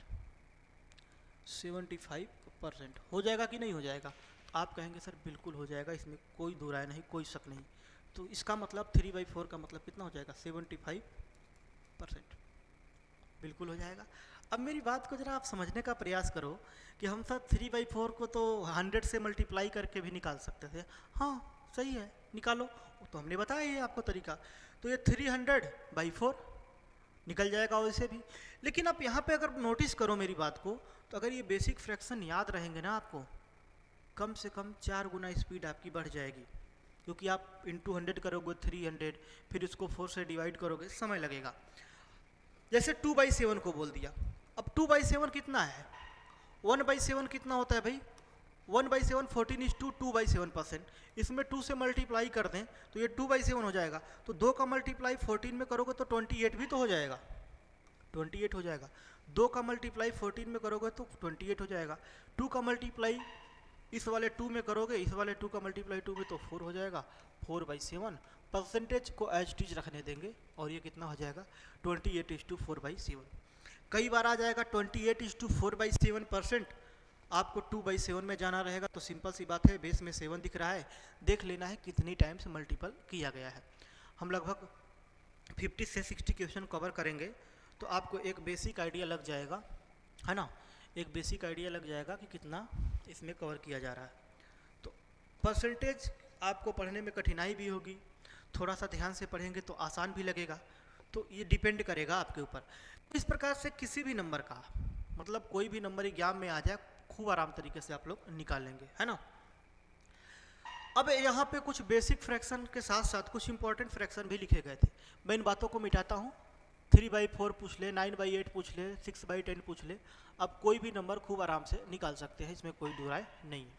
75% हो जाएगा कि नहीं हो जाएगा? आप कहेंगे सर बिल्कुल हो जाएगा, इसमें कोई दो राय नहीं, कोई शक नहीं। तो इसका मतलब 3/4 का मतलब कितना हो जाएगा? 75%। बिल्कुल हो जाएगा। अब मेरी बात को जरा आप समझने का प्रयास करो कि हम सर 3/4 को तो 100 से मल्टीप्लाई करके भी निकाल सकते थे। हाँ सही है, निकालो, तो हमने बताया ये आपको तरीका। तो ये 300/4 निकल जाएगा वैसे भी। लेकिन आप यहाँ पे अगर नोटिस करो मेरी बात को, तो अगर ये बेसिक फ्रैक्शन याद रहेंगे ना आपको, कम से कम 4 गुना स्पीड आपकी बढ़ जाएगी, क्योंकि आप इंटू 100 करोगे 300, फिर उसको 4 से डिवाइड करोगे, समय लगेगा। जैसे 2/7 को बोल दिया। अब 2/7 कितना है? 1/7 कितना होता है भाई? 1/7 14:2/7%। इसमें 2 से मल्टीप्लाई कर दें तो ये 2/7 हो जाएगा। तो 2 का मल्टीप्लाई 14 में करोगे तो 28 भी तो हो जाएगा, 28 हो जाएगा। 2 का मल्टीप्लाई 14 में करोगे तो 28 हो जाएगा। 2 का मल्टीप्लाई इस वाले 2 में करोगे, इस वाले 2 का मल्टीप्लाई 2 में तो 4 हो जाएगा। 4/7 परसेंटेज को एज टीज रखने देंगे और ये कितना हो जाएगा? 28:4/7। कई बार आ जाएगा 28:4/7%। आपको 2/7 में जाना रहेगा तो सिंपल सी बात है, बेस में 7 दिख रहा है, देख लेना है कितनी टाइम्स मल्टीपल किया गया है। हम लगभग 50 से 60 क्वेश्चन कवर करेंगे तो आपको एक बेसिक आइडिया लग जाएगा, है ना? एक बेसिक आइडिया लग जाएगा कि कितना इसमें कवर किया जा रहा है। तो परसेंटेज आपको पढ़ने में कठिनाई भी होगी, थोड़ा सा ध्यान से पढ़ेंगे तो आसान भी लगेगा। तो ये डिपेंड करेगा आपके ऊपर। इस प्रकार से किसी भी नंबर का, मतलब कोई भी नंबर एग्जाम में आ जाए, खूब आराम तरीके से आप लोग निकाल लेंगे, है ना? अब यहाँ पे कुछ बेसिक फ्रैक्शन के साथ साथ कुछ इंपॉर्टेंट फ्रैक्शन भी लिखे गए थे। मैं इन बातों को मिटाता हूँ। 3/4 पूछ ले, 9/8 पूछ ले, 6/10 पूछ ले, अब कोई भी नंबर खूब आराम से निकाल सकते हैं, इसमें कोई दो राय नहीं है।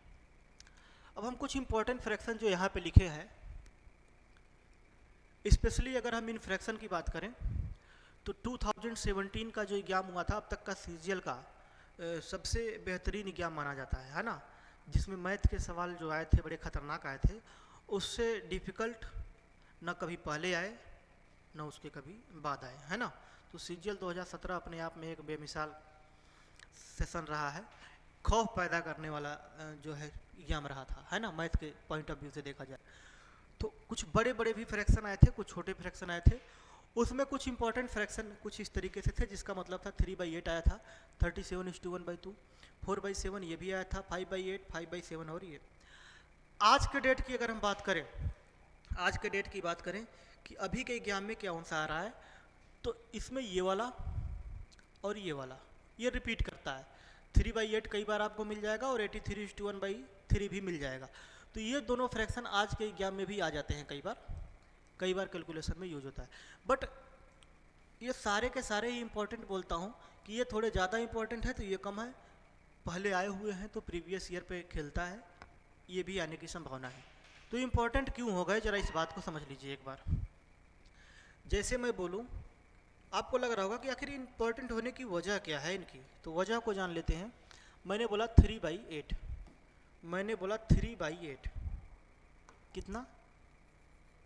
अब हम कुछ इंपॉर्टेंट फ्रैक्शन जो यहाँ पे लिखे हैं, स्पेशली अगर हम इन फ्रैक्शन की बात करें तो 2017 का जो एग्ज़ाम हुआ था अब तक का सीजीएल का सबसे बेहतरीन एग्ज़ाम माना जाता है ना? जिसमें मैथ के सवाल जो आए थे बड़े ख़तरनाक आए थे, उससे डिफ़िकल्ट न कभी पहले आए न उसके कभी बाद आए, है ना? तो सीजीएल 2017 अपने आप में एक बेमिसाल सेशन रहा है, खौफ पैदा करने वाला जो है एग्ज़ाम रहा था, है ना? मैथ के पॉइंट ऑफ व्यू से देखा जाए तो कुछ बड़े बड़े भी फ्रैक्शन आए थे, कुछ छोटे फ्रैक्शन आए थे। उसमें कुछ इंपॉर्टेंट फ्रैक्शन कुछ इस तरीके से थे, जिसका मतलब था 3/8 आया था, 37:1/2, 4/7 ये भी आया था, 5/8, 5/7 और ये। आज के डेट की अगर हम बात करें, आज के डेट की बात करें कि अभी के एग्जाम में क्या सा आ रहा है, तो इसमें ये वाला और ये वाला ये रिपीट करता है। 3/8 कई बार आपको मिल जाएगा और 83:1/3 भी मिल जाएगा। तो ये दोनों फ्रैक्शन आज के एग्जाम में भी आ जाते हैं, कई बार कैलकुलेशन में यूज होता है। बट ये सारे के सारे ही इंपॉर्टेंट बोलता हूँ कि ये थोड़े ज़्यादा इंपॉर्टेंट है तो ये कम है, पहले आए हुए हैं तो प्रीवियस ईयर पे खेलता है, ये भी आने की संभावना है। तो इम्पोर्टेंट क्यों हो गए, ज़रा इस बात को समझ लीजिए एक बार। जैसे मैं बोलूँ, आपको लग रहा होगा कि आखिर इम्पोर्टेंट होने की वजह क्या है इनकी, तो वजह को जान लेते हैं। मैंने बोला 3/8, मैंने बोला 3/8 कितना?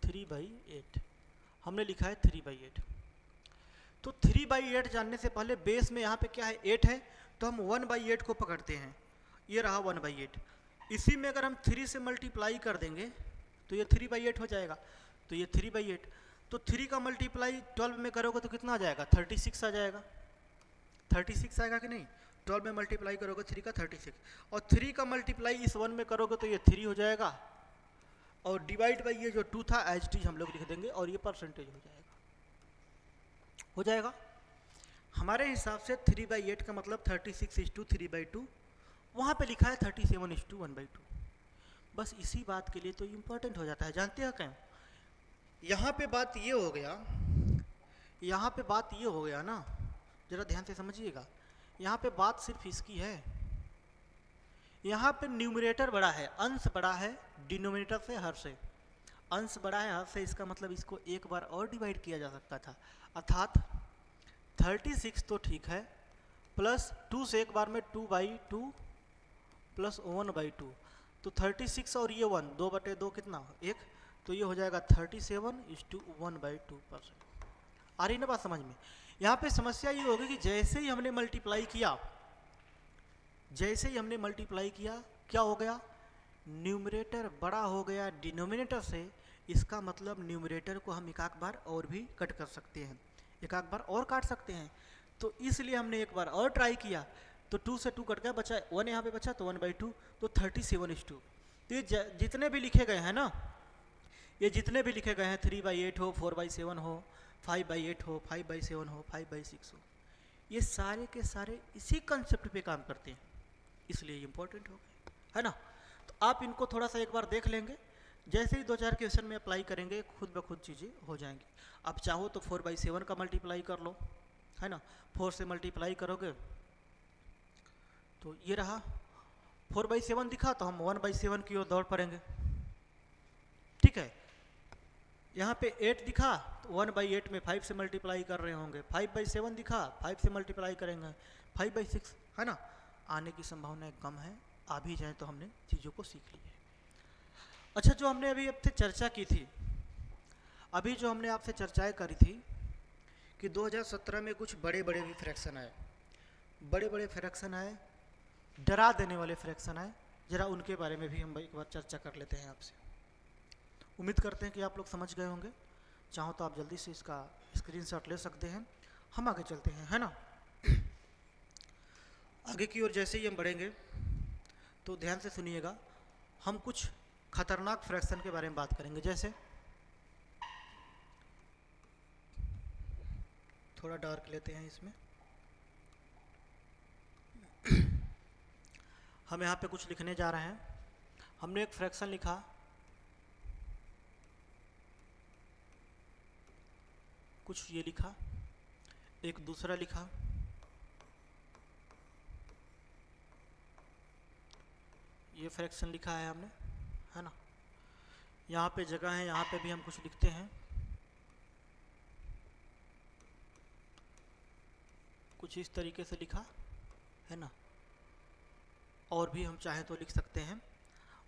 3/8 हमने लिखा है 3/8। तो 3/8 जानने से पहले बेस में यहाँ पे क्या है? 8 है, तो हम 1/8 को पकड़ते हैं, ये रहा 1/8। इसी में अगर हम 3 से मल्टीप्लाई कर देंगे तो ये 3/8 हो जाएगा, तो ये 3/8। तो 3 का मल्टीप्लाई 12 में करोगे तो कितना आ जाएगा? 36 आ जाएगा। 36 आएगा कि नहीं? 12 में मल्टीप्लाई करोगे 3 का 36, और 3 का मल्टीप्लाई इस 1 में करोगे तो ये 3 हो जाएगा, और डिवाइड बाई ये जो 2 था एज टी हम लोग लिख देंगे, और ये परसेंटेज हो जाएगा। हमारे हिसाब से 3/8 का मतलब 36:3/2, वहाँ पे लिखा है 37:1/2। बस इसी बात के लिए तो इम्पोर्टेंट हो जाता है, जानते हैं क्या? यहाँ पे बात ये हो गया, यहाँ पे बात ये हो गया ना, ज़रा ध्यान से समझिएगा। यहाँ पे बात सिर्फ इसकी है, यहाँ पे न्यूमरेटर बड़ा है, अंश बड़ा है डिनोमिनेटर से, हर से। अंश बड़ा है हर से, इसका मतलब इसको एक बार और डिवाइड किया जा सकता था, अर्थात 36 तो ठीक है, प्लस 2 से एक बार में 2/2 प्लस 1/2, तो 36 और ये 1 2/2 कितना 1, तो ये हो जाएगा 37:1/2%। आ रही ना बात समझ में। यहाँ पे समस्या ये होगी कि जैसे ही हमने मल्टीप्लाई किया, क्या हो गया, न्यूमरेटर बड़ा हो गया डिनोमिनेटर से। इसका मतलब न्यूमरेटर को हम एक आध बार और भी कट कर सकते हैं, एक आध बार और काट सकते हैं। तो इसलिए हमने एक बार और ट्राई किया, तो 2 से 2 कट गया, बचा 1, यहाँ पे बचा तो 1/2, तो 37:2। तो ये जितने भी लिखे गए हैं ना, ये जितने भी लिखे गए हैं 3/8 हो, 4/7 हो, 5/8 हो, 5/7 हो, 5/6 हो, ये सारे के सारे इसी कंसेप्ट पे काम करते हैं, इसलिए इम्पोर्टेंट हो गए, है ना। तो आप इनको थोड़ा सा एक बार देख लेंगे, जैसे ही 2-4 क्वेश्चन में अप्लाई करेंगे खुद ब खुद चीज़ें हो जाएंगी। आप चाहो तो 4/7 का मल्टीप्लाई कर लो, है ना, 4 से मल्टीप्लाई करोगे तो ये रहा 4/7 दिखा, तो हम 1/7 की ओर दौड़ पड़ेंगे, ठीक है। यहाँ पे 8 दिखा तो 1/8 में 5 से मल्टीप्लाई कर रहे होंगे, 5/7 दिखा 5 से मल्टीप्लाई करेंगे, 5/6, है ना। आने की संभावना कम है, आ भी जाए तो हमने चीज़ों को सीख ली है। अच्छा, जो हमने अभी आपसे चर्चा की थी, अभी जो हमने आपसे चर्चाएं करी थी कि 2017 में कुछ बड़े बड़े भी फ्रैक्शन आए, बड़े बड़े फ्रैक्शन आए, डरा देने वाले फ्रैक्शन आए, ज़रा उनके बारे में भी हम एक बार चर्चा कर लेते हैं आपसे। उम्मीद करते हैं कि आप लोग समझ गए होंगे, चाहो तो आप जल्दी से इसका स्क्रीनशॉट ले सकते हैं। हम आगे चलते हैं, है ना। आगे की ओर जैसे ही हम बढ़ेंगे तो ध्यान से सुनिएगा, हम कुछ खतरनाक फ्रैक्शन के बारे में बात करेंगे। जैसे थोड़ा डार्क लेते हैं इसमें, हम यहाँ पे कुछ लिखने जा रहे हैं। हमने एक फ्रैक्शन लिखा, कुछ ये लिखा, एक दूसरा लिखा, ये फ्रैक्शन लिखा है हमने, है ना। यहाँ पे जगह है, यहाँ पे भी हम कुछ लिखते हैं, कुछ इस तरीके से लिखा है ना, और भी हम चाहें तो लिख सकते हैं,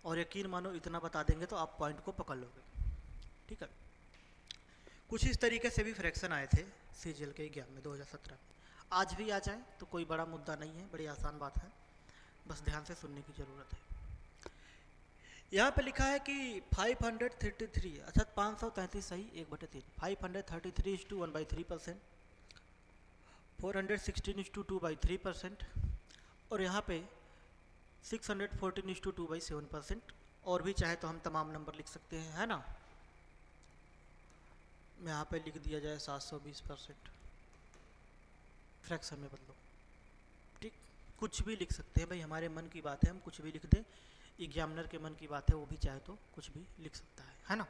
और यकीन मानो इतना बता देंगे तो आप पॉइंट को पकड़ लोगे, ठीक है। कुछ इस तरीके से भी फ्रैक्शन आए थे सीजीएल के एग्जाम में 2017 में, आज भी आ जाए तो कोई बड़ा मुद्दा नहीं है, बड़ी आसान बात है, बस ध्यान से सुनने की ज़रूरत है। यहाँ पे लिखा है कि 533, अर्थात 533 सही 1/3, 533:1/3%, 416:2/3%, और यहाँ पे 614:2/7%, और भी चाहे तो हम तमाम नंबर लिख सकते हैं, है ना। यहाँ पे लिख दिया जाए 720% फ्रैक्शन में बदलो, ठीक, कुछ भी लिख सकते हैं भाई, हमारे मन की बात है, हम कुछ भी लिख दें, एग्जामिनर के मन की बात है, वो भी चाहे तो कुछ भी लिख सकता है ना।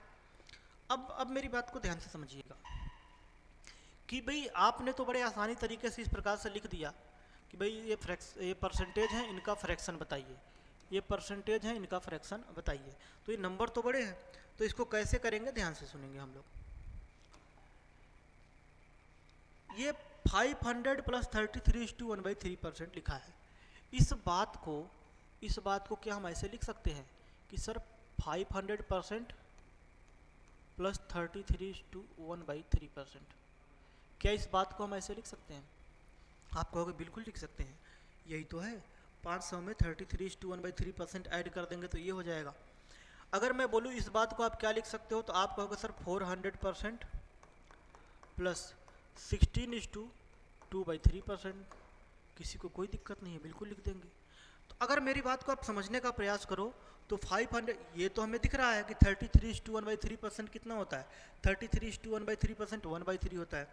अब मेरी बात को ध्यान से समझिएगा कि भाई आपने तो बड़े आसानी तरीके से इस प्रकार से लिख दिया कि भाई ये परसेंटेज है, इनका फ्रैक्शन बताइए, ये परसेंटेज है, इनका फ्रैक्शन बताइए। तो ये नंबर तो बड़े हैं, तो इसको कैसे करेंगे, ध्यान से सुनेंगे हम लोग। ये 500 + 33:1/3% लिखा है। इस बात को क्या हम ऐसे लिख सकते हैं कि सर 500% + 33:1/3%, क्या इस बात को हम ऐसे लिख सकते हैं? आप कहोगे बिल्कुल लिख सकते हैं, यही तो है, 500 में 33:1/3% ऐड कर देंगे तो ये हो जाएगा। अगर मैं बोलूँ इस बात को आप क्या लिख सकते हो, तो आप कहोगे सर 400% + 16:2/3%, किसी को कोई दिक्कत नहीं है, बिल्कुल लिख देंगे। तो अगर मेरी बात को आप समझने का प्रयास करो तो 500, ये तो हमें दिख रहा है कि 33:1/3% कितना होता है, 33:1/3% 1/3 होता है।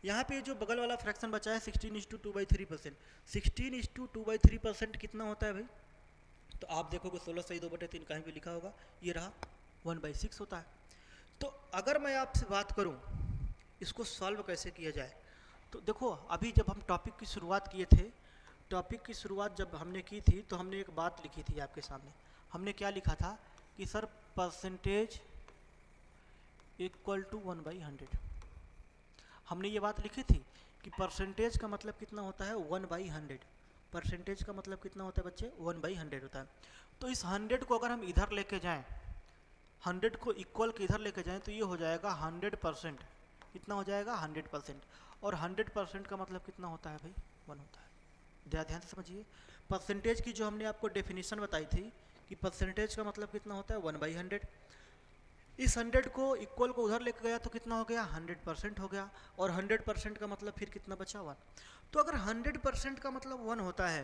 यहाँ पे जो बगल वाला फ्रैक्शन बचा है 16:2/3%, 16:2/3% कितना होता है भाई, तो आप देखोगे 16 सही 2/3 कहीं भी लिखा होगा, ये रहा 1/6 होता है। तो अगर मैं आपसे बात करूँ इसको सॉल्व कैसे किया जाए, तो देखो अभी जब हम टॉपिक की शुरुआत किए थे टॉपिक की शुरुआत जब हमने की थी तो हमने एक बात लिखी थी आपके सामने। हमने क्या लिखा था कि सर परसेंटेज इक्वल टू 1/100। हमने ये बात लिखी थी कि परसेंटेज का मतलब कितना होता है 1/100। परसेंटेज का मतलब कितना होता है बच्चे 1/100 होता है। तो इस 100 को अगर हम इधर लेके जाएं, 100 को इक्वल के इधर लेके जाएं तो ये हो जाएगा 100%। कितना हो जाएगा 100%। और 100% का मतलब कितना होता है भाई 1 होता है। ध्यान से समझिए। परसेंटेज की जो हमने आपको डेफिनेशन बताई थी कि परसेंटेज का मतलब कितना होता है 1/100। इस 100 को इक्वल को उधर लेके गया तो कितना हो गया 100% हो गया। और 100% का मतलब फिर कितना बचा 1। तो अगर 100% का मतलब 1 होता है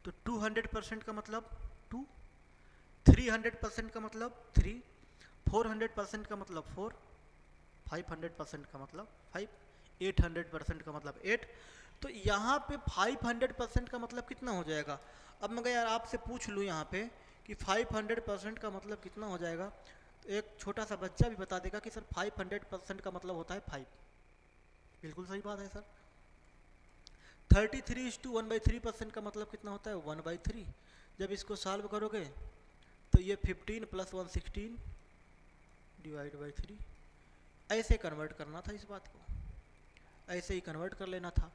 तो 200% का मतलब 2, 300% का मतलब 3, 400% का मतलब 4, 500% का मतलब 5, 800% का मतलब 8। तो यहाँ पे 500% का मतलब कितना हो जाएगा। अब मैं यार आपसे पूछ लूँ यहाँ पे कि 500% का मतलब कितना हो जाएगा, तो एक छोटा सा बच्चा भी बता देगा कि सर 500% का मतलब होता है 5। बिल्कुल सही बात है सर। 33:1/3% का मतलब कितना होता है 1/3। जब इसको सॉल्व करोगे तो ये 15 + 1 16 / 3। ऐसे कन्वर्ट करना था इस बात को, ऐसे ही कन्वर्ट कर लेना था।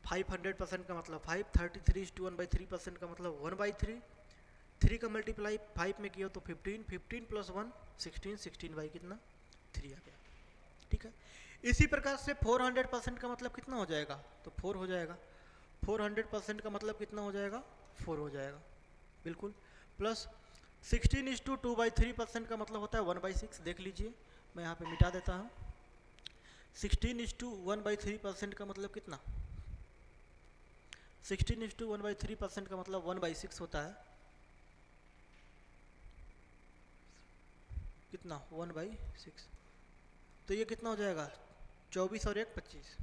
500% का मतलब 5, 33:1/3% का मतलब 1/3। 3 का मल्टीप्लाई 5 में किया तो 15, 15 + 1 16, 16 बाई कितना 3 आ गया। ठीक है। इसी प्रकार से 400% का मतलब कितना हो जाएगा, तो 4 हो जाएगा। 400% का मतलब कितना हो जाएगा 4 हो जाएगा। बिल्कुल। प्लस 16:2/3% का मतलब होता है 1/6। देख लीजिए मैं यहाँ पे मिटा देता हूँ। 16:1/3% का मतलब कितना, 16:1/3% का मतलब 1/6 होता है। कितना 1/6। तो ये कितना हो जाएगा 24 और 1 25।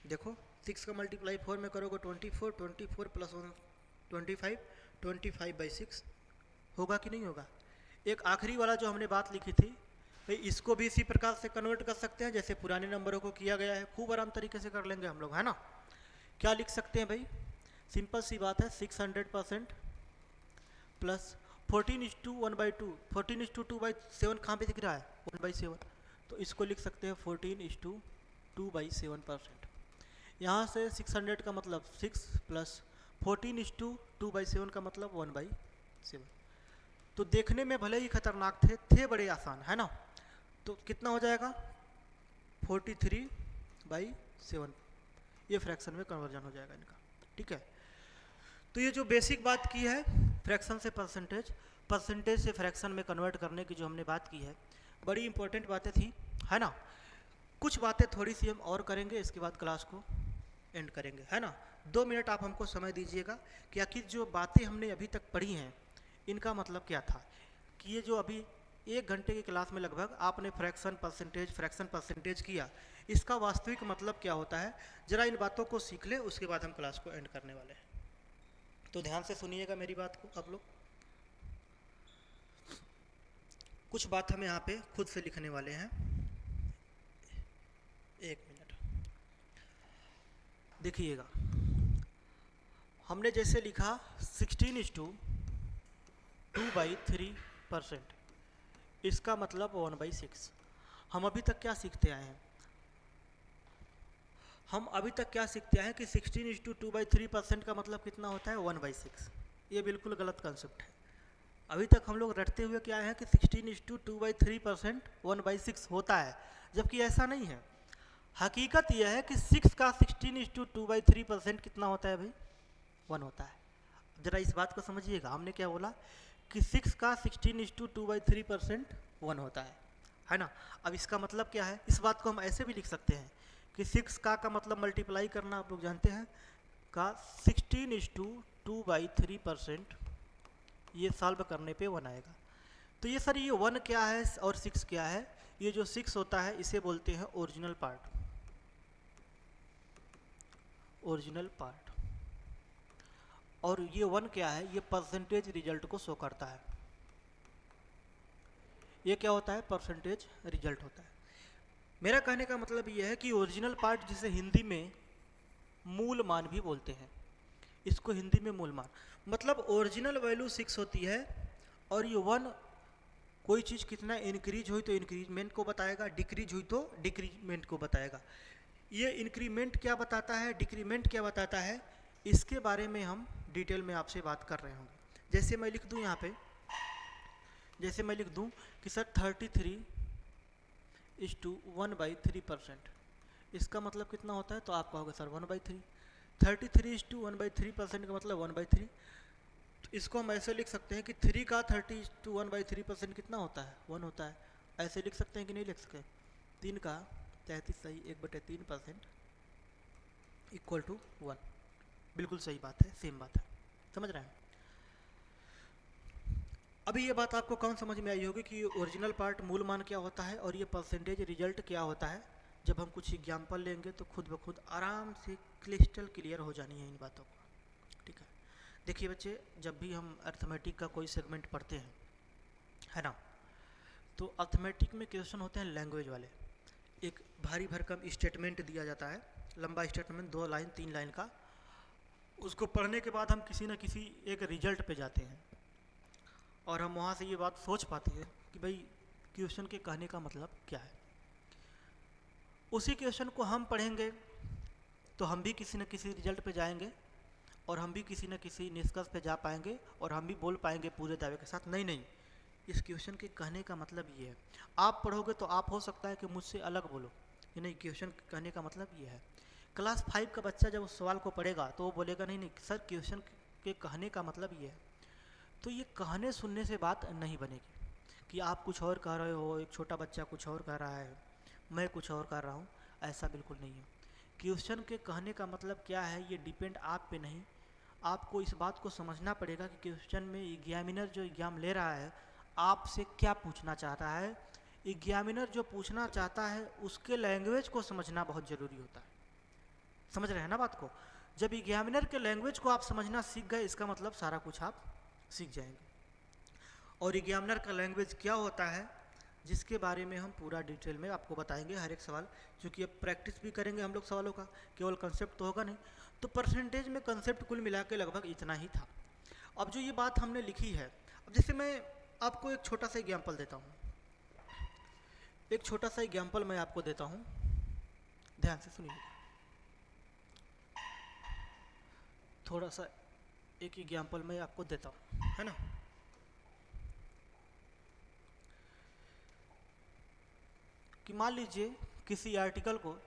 देखो 6 का मल्टीप्लाई 4 में करोगे 24, 24 + 1 25, 25/6 होगा कि नहीं होगा। एक आखिरी वाला जो हमने बात लिखी थी भाई, इसको भी इसी प्रकार से कन्वर्ट कर सकते हैं जैसे पुराने नंबरों को किया गया है। खूब आराम तरीके से कर लेंगे हम लोग, है ना। क्या लिख सकते हैं भाई, सिंपल सी बात है 600% प्लस 14:1/2। 14:2/7 कहाँ पे दिख रहा है 1/7। तो इसको लिख सकते हैं 14:2/7%। यहाँ से 600 का मतलब 6 प्लस 14:2/7 का मतलब 1/7। तो देखने में भले ही खतरनाक थे बड़े आसान, है ना। तो कितना हो जाएगा 43/7। ये फ्रैक्शन में कन्वर्जन हो जाएगा इनका। ठीक है। तो ये जो बेसिक बात की है फ्रैक्शन से परसेंटेज, परसेंटेज से फ्रैक्शन में कन्वर्ट करने की जो हमने बात की है, बड़ी इंपॉर्टेंट बातें थी, है ना। कुछ बातें थोड़ी सी हम और करेंगे, इसके बाद क्लास को एंड करेंगे, है ना। 2 मिनट आप हमको समय दीजिएगा कि आखिर जो बातें हमने अभी तक पढ़ी हैं इनका मतलब क्या था। कि ये जो अभी 1 घंटे की क्लास में लगभग आपने फ्रैक्शन परसेंटेज किया, इसका वास्तविक मतलब क्या होता है, ज़रा इन बातों को सीख ले, उसके बाद हम क्लास को एंड करने वाले हैं। तो ध्यान से सुनिएगा मेरी बात को आप लोग। कुछ बात हम यहाँ पे खुद से लिखने वाले हैं। 1 मिनट देखिएगा। हमने जैसे लिखा 16:2/3%, इसका मतलब 1/6। हम अभी तक क्या सीखते आए हैं, हम अभी तक क्या सीखते आए हैं कि 16:2/3% का मतलब कितना होता है 1/6। ये बिल्कुल गलत कंसेप्ट है। अभी तक हम लोग रटते हुए क्या है कि 16:2/3% 1/6 होता है, जबकि ऐसा नहीं है। हकीकत यह है कि 6 का 16:2/3% कितना होता है भाई 1 होता है। ज़रा इस बात को समझिएगा, हमने क्या बोला कि 6 का 16:2/3% 1 होता है ना। अब इसका मतलब क्या है, इस बात को हम ऐसे भी लिख सकते हैं कि 6 का मतलब मल्टीप्लाई करना आप लोग जानते हैं का 16:2/3%, ये सॉल्व करने पे 1 आएगा। तो ये सर ये 1 क्या है और 6 क्या है, ये जो 6 होता है इसे बोलते हैं ओरिजिनल पार्ट, ओरिजिनल पार्ट। और ये 1 क्या है, ये परसेंटेज रिजल्ट को शो करता है। ये क्या होता है परसेंटेज रिजल्ट होता है। मेरा कहने का मतलब ये है कि ओरिजिनल पार्ट जिसे हिंदी में मूल मान भी बोलते हैं, इसको हिंदी में मूल मान। मतलब ओरिजिनल वैल्यू 6 होती है और ये 1, कोई चीज़ कितना इंक्रीज हुई तो इंक्रीजमेंट को बताएगा, डिक्रीज हुई तो डिक्रीजमेंट को बताएगा। ये इंक्रीमेंट क्या बताता है, डिक्रीमेंट क्या बताता है, इसके बारे में हम डिटेल में आपसे बात कर रहे होंगे। जैसे मैं लिख दूं यहाँ पे, जैसे मैं लिख दूं कि सर 33:1/3%, इसका मतलब कितना होता है, तो आप कहोगे सर 1/3। 33:1/3% का मतलब 1/3। तो इसको हम ऐसे लिख सकते हैं कि 3 का 30:1/3% कितना होता है, 1 होता है। ऐसे लिख सकते हैं कि नहीं लिख सकते, 3 का 33/1/3% इक्वल टू 1। बिल्कुल सही बात है, सेम बात है, समझ रहे हैं। अभी ये बात आपको कौन समझ में आई होगी कि ओरिजिनल पार्ट मूल मान क्या होता है और ये परसेंटेज रिजल्ट क्या होता है। जब हम कुछ एग्जाम्पल लेंगे तो खुद ब खुद आराम से क्रिस्टल क्लियर हो जानी है इन बातों को, ठीक है। देखिए बच्चे, जब भी हम अर्थमेटिक का कोई सेगमेंट पढ़ते हैं, है ना, तो अर्थमेटिक में क्वेश्चन होते हैं लैंग्वेज वाले। एक भारी भरकम स्टेटमेंट दिया जाता है, लंबा स्टेटमेंट 2 लाइन 3 लाइन का। उसको पढ़ने के बाद हम किसी न किसी एक रिजल्ट पे जाते हैं और हम वहाँ से ये बात सोच पाते हैं कि भाई क्वेश्चन के कहने का मतलब क्या है। उसी क्वेश्चन को हम पढ़ेंगे तो हम भी किसी न किसी रिजल्ट पे जाएंगे और हम भी किसी न किसी निष्कर्ष पे जा पाएंगे और हम भी बोल पाएंगे पूरे दावे के साथ, नहीं नहीं, इस क्वेश्चन के कहने का मतलब ये है। आप पढ़ोगे तो आप हो सकता है कि मुझसे अलग बोलो कि नहीं, क्वेश्चन कहने का मतलब ये है। क्लास 5 का बच्चा जब उस सवाल को पढ़ेगा तो वो बोलेगा नहीं नहीं सर, क्वेश्चन के कहने का मतलब ये है। तो ये कहने सुनने से बात नहीं बनेगी कि आप कुछ और कह रहे हो, एक छोटा बच्चा कुछ और कह रहा है, मैं कुछ और कर रहा हूँ, ऐसा बिल्कुल नहीं है। क्वेश्चन के कहने का मतलब क्या है ये डिपेंड आप पे नहीं, आपको इस बात को समझना पड़ेगा कि क्वेश्चन में एग्जामिनर जो एग्जाम ले रहा है आपसे क्या पूछना चाहता है। एग्जामिनर जो पूछना चाहता है उसके लैंग्वेज को समझना बहुत ज़रूरी होता है, समझ रहे हैं ना बात को। जब एग्जामिनर के लैंग्वेज को आप समझना सीख गए, इसका मतलब सारा कुछ आप सीख जाएंगे। और एग्जामिनर का लैंग्वेज क्या होता है जिसके बारे में हम पूरा डिटेल में आपको बताएंगे हर एक सवाल, क्योंकि अब प्रैक्टिस भी करेंगे हम लोग सवालों का, केवल कंसेप्ट तो होगा नहीं। तो परसेंटेज में कंसेप्ट कुल मिला के लगभग इतना ही था। अब जो ये बात हमने लिखी है, अब जैसे मैं आपको एक छोटा सा एग्जाम्पल देता हूँ, एक छोटा सा एग्जाम्पल मैं आपको देता हूँ, ध्यान से सुनिए। थोड़ा सा एक एग्जाम्पल मैं आपको देता हूँ, है ना। कि मान लीजिए किसी आर्टिकल को,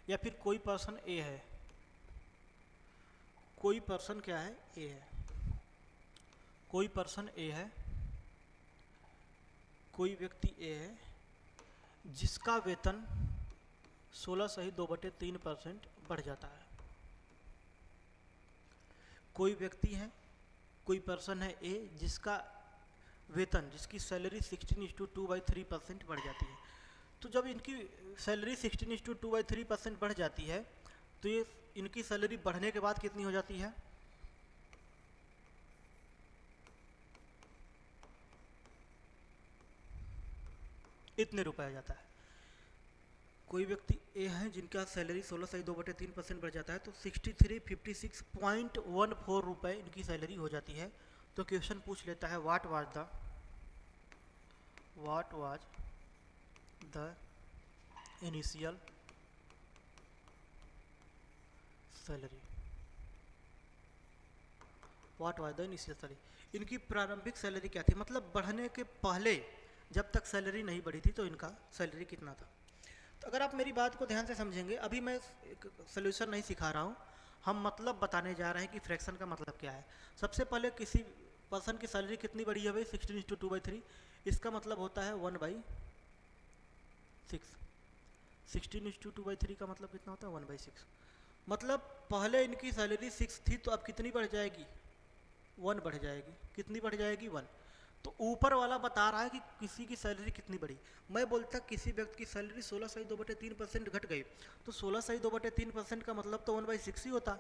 या फिर कोई पर्सन ए है, कोई पर्सन क्या है, ए है, कोई पर्सन ए है, कोई व्यक्ति ए है जिसका वेतन 16.2/3% बढ़ जाता है। कोई व्यक्ति है, कोई पर्सन है ए जिसका वेतन, जिसकी सैलरी 16:2/3% बढ़ जाती है। तो जब इनकी सैलरी 16:2/3% बढ़ जाती है तो ये इनकी सैलरी बढ़ने के बाद कितनी हो जाती है, इतने रुपए आ जाता है। कोई व्यक्ति ए है जिनका सैलरी 16.2/3% बढ़ जाता है तो 6356.14 रुपये इनकी सैलरी हो जाती है। तो क्वेश्चन पूछ लेता है what was the initial salary, what was the initial salary, इनकी प्रारंभिक सैलरी क्या थी, मतलब बढ़ने के पहले जब तक सैलरी नहीं बढ़ी थी तो इनका सैलरी कितना था। तो अगर आप मेरी बात को ध्यान से समझेंगे, अभी मैं एक सोल्यूशन नहीं सिखा रहा हूँ, हम मतलब बताने जा रहे हैं कि फ्रैक्शन का मतलब क्या है। सबसे पहले किसी पर्सन की सैलरी कितनी बढ़ी है भाई, 16:2/3, इसका मतलब होता है 1/6। 16:2/3 का मतलब कितना होता है, 1/6। मतलब पहले इनकी सैलरी 6 थी तो अब कितनी बढ़ जाएगी, 1 बढ़ जाएगी। कितनी बढ़ जाएगी, 1। तो ऊपर वाला बता रहा है कि किसी की सैलरी कितनी बढ़ी। मैं बोलता किसी व्यक्ति की सैलरी 16.2/3% घट गई तो 16.2/3% का मतलब तो 1/6 ही होता।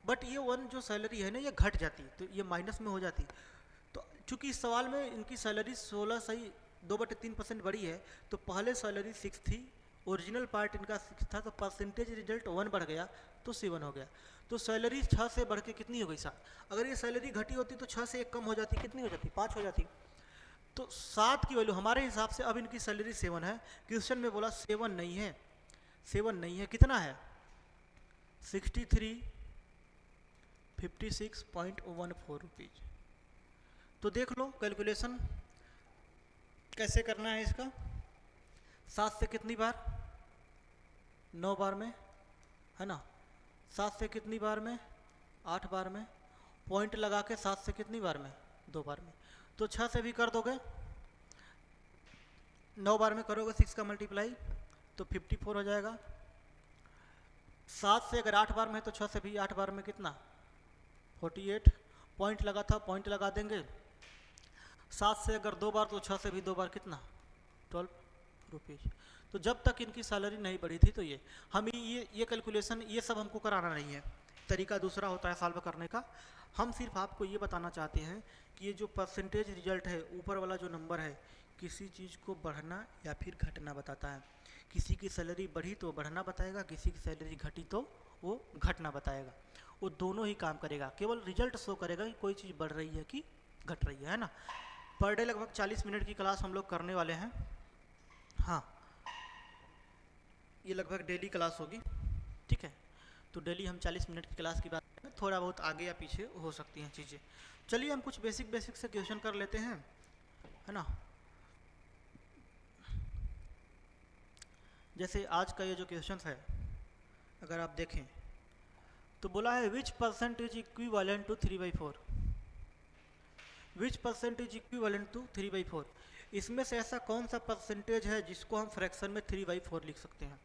बट ये 1 जो सैलरी है ना ये घट जाती, तो ये माइनस में हो जाती। तो चूंकि इस सवाल में इनकी सैलरी 16.2/3% बढ़ी है तो पहले सैलरी 6 थी ओरिजिनल पार्ट इनका 6 था, तो परसेंटेज रिजल्ट 1 बढ़ गया तो 7 हो गया। तो सैलरी 6 से बढ़ के कितनी हो गई 7। अगर ये सैलरी घटी होती तो 6 से 1 कम हो जाती, कितनी हो जाती 5 हो जाती। तो 7 की वैल्यू हमारे हिसाब से अब इनकी सैलरी 7 है। क्वेश्चन में बोला 7 नहीं है, 7 नहीं है, कितना है 56.14 रुपीज। तो देख लो कैलकुलेशन कैसे करना है इसका। 7 से कितनी बार 9 बार में, है ना। 7 से कितनी बार में 8 बार में, पॉइंट लगा के 7 से कितनी बार में 2 बार में। तो 6 से भी कर दोगे, 9 बार में करोगे 6 का मल्टीप्लाई तो 54 हो जाएगा। 7 से अगर 8 बार में है तो 6 से भी 8 बार में कितना 48, पॉइंट लगा था पॉइंट लगा देंगे। 7 से अगर 2 बार तो 6 से भी 2 बार कितना 12 रुपीज़। तो जब तक इनकी सैलरी नहीं बढ़ी थी तो ये हम ये कैलकुलेशन ये सब हमको कराना नहीं है, तरीका दूसरा होता है सॉल्व करने का। हम सिर्फ आपको ये बताना चाहते हैं कि ये जो परसेंटेज रिजल्ट है, ऊपर वाला जो नंबर है, किसी चीज़ को बढ़ना या फिर घटना बताता है। किसी की सैलरी बढ़ी तो बढ़ना बताएगा, किसी की सैलरी घटी तो वो घटना बताएगा। वो दोनों ही काम करेगा, केवल रिजल्ट शो करेगा कि कोई चीज़ बढ़ रही है कि घट रही है ना। पर डे लगभग 40 मिनट की क्लास हम लोग करने वाले हैं। हाँ, ये लगभग डेली क्लास होगी, ठीक है। तो डेली हम 40 मिनट की क्लास की बात करें, थोड़ा बहुत आगे या पीछे हो सकती हैं चीज़ें। चलिए हम कुछ बेसिक से क्वेश्चन कर लेते हैं, है ना। जैसे आज का ये जो क्वेश्चन है अगर आप देखें तो बोला है which percentage equivalent to 3/4, which percentage equivalent to 3/4। इसमें से ऐसा कौन सा परसेंटेज है जिसको हम फ्रैक्शन में 3/4 लिख सकते हैं।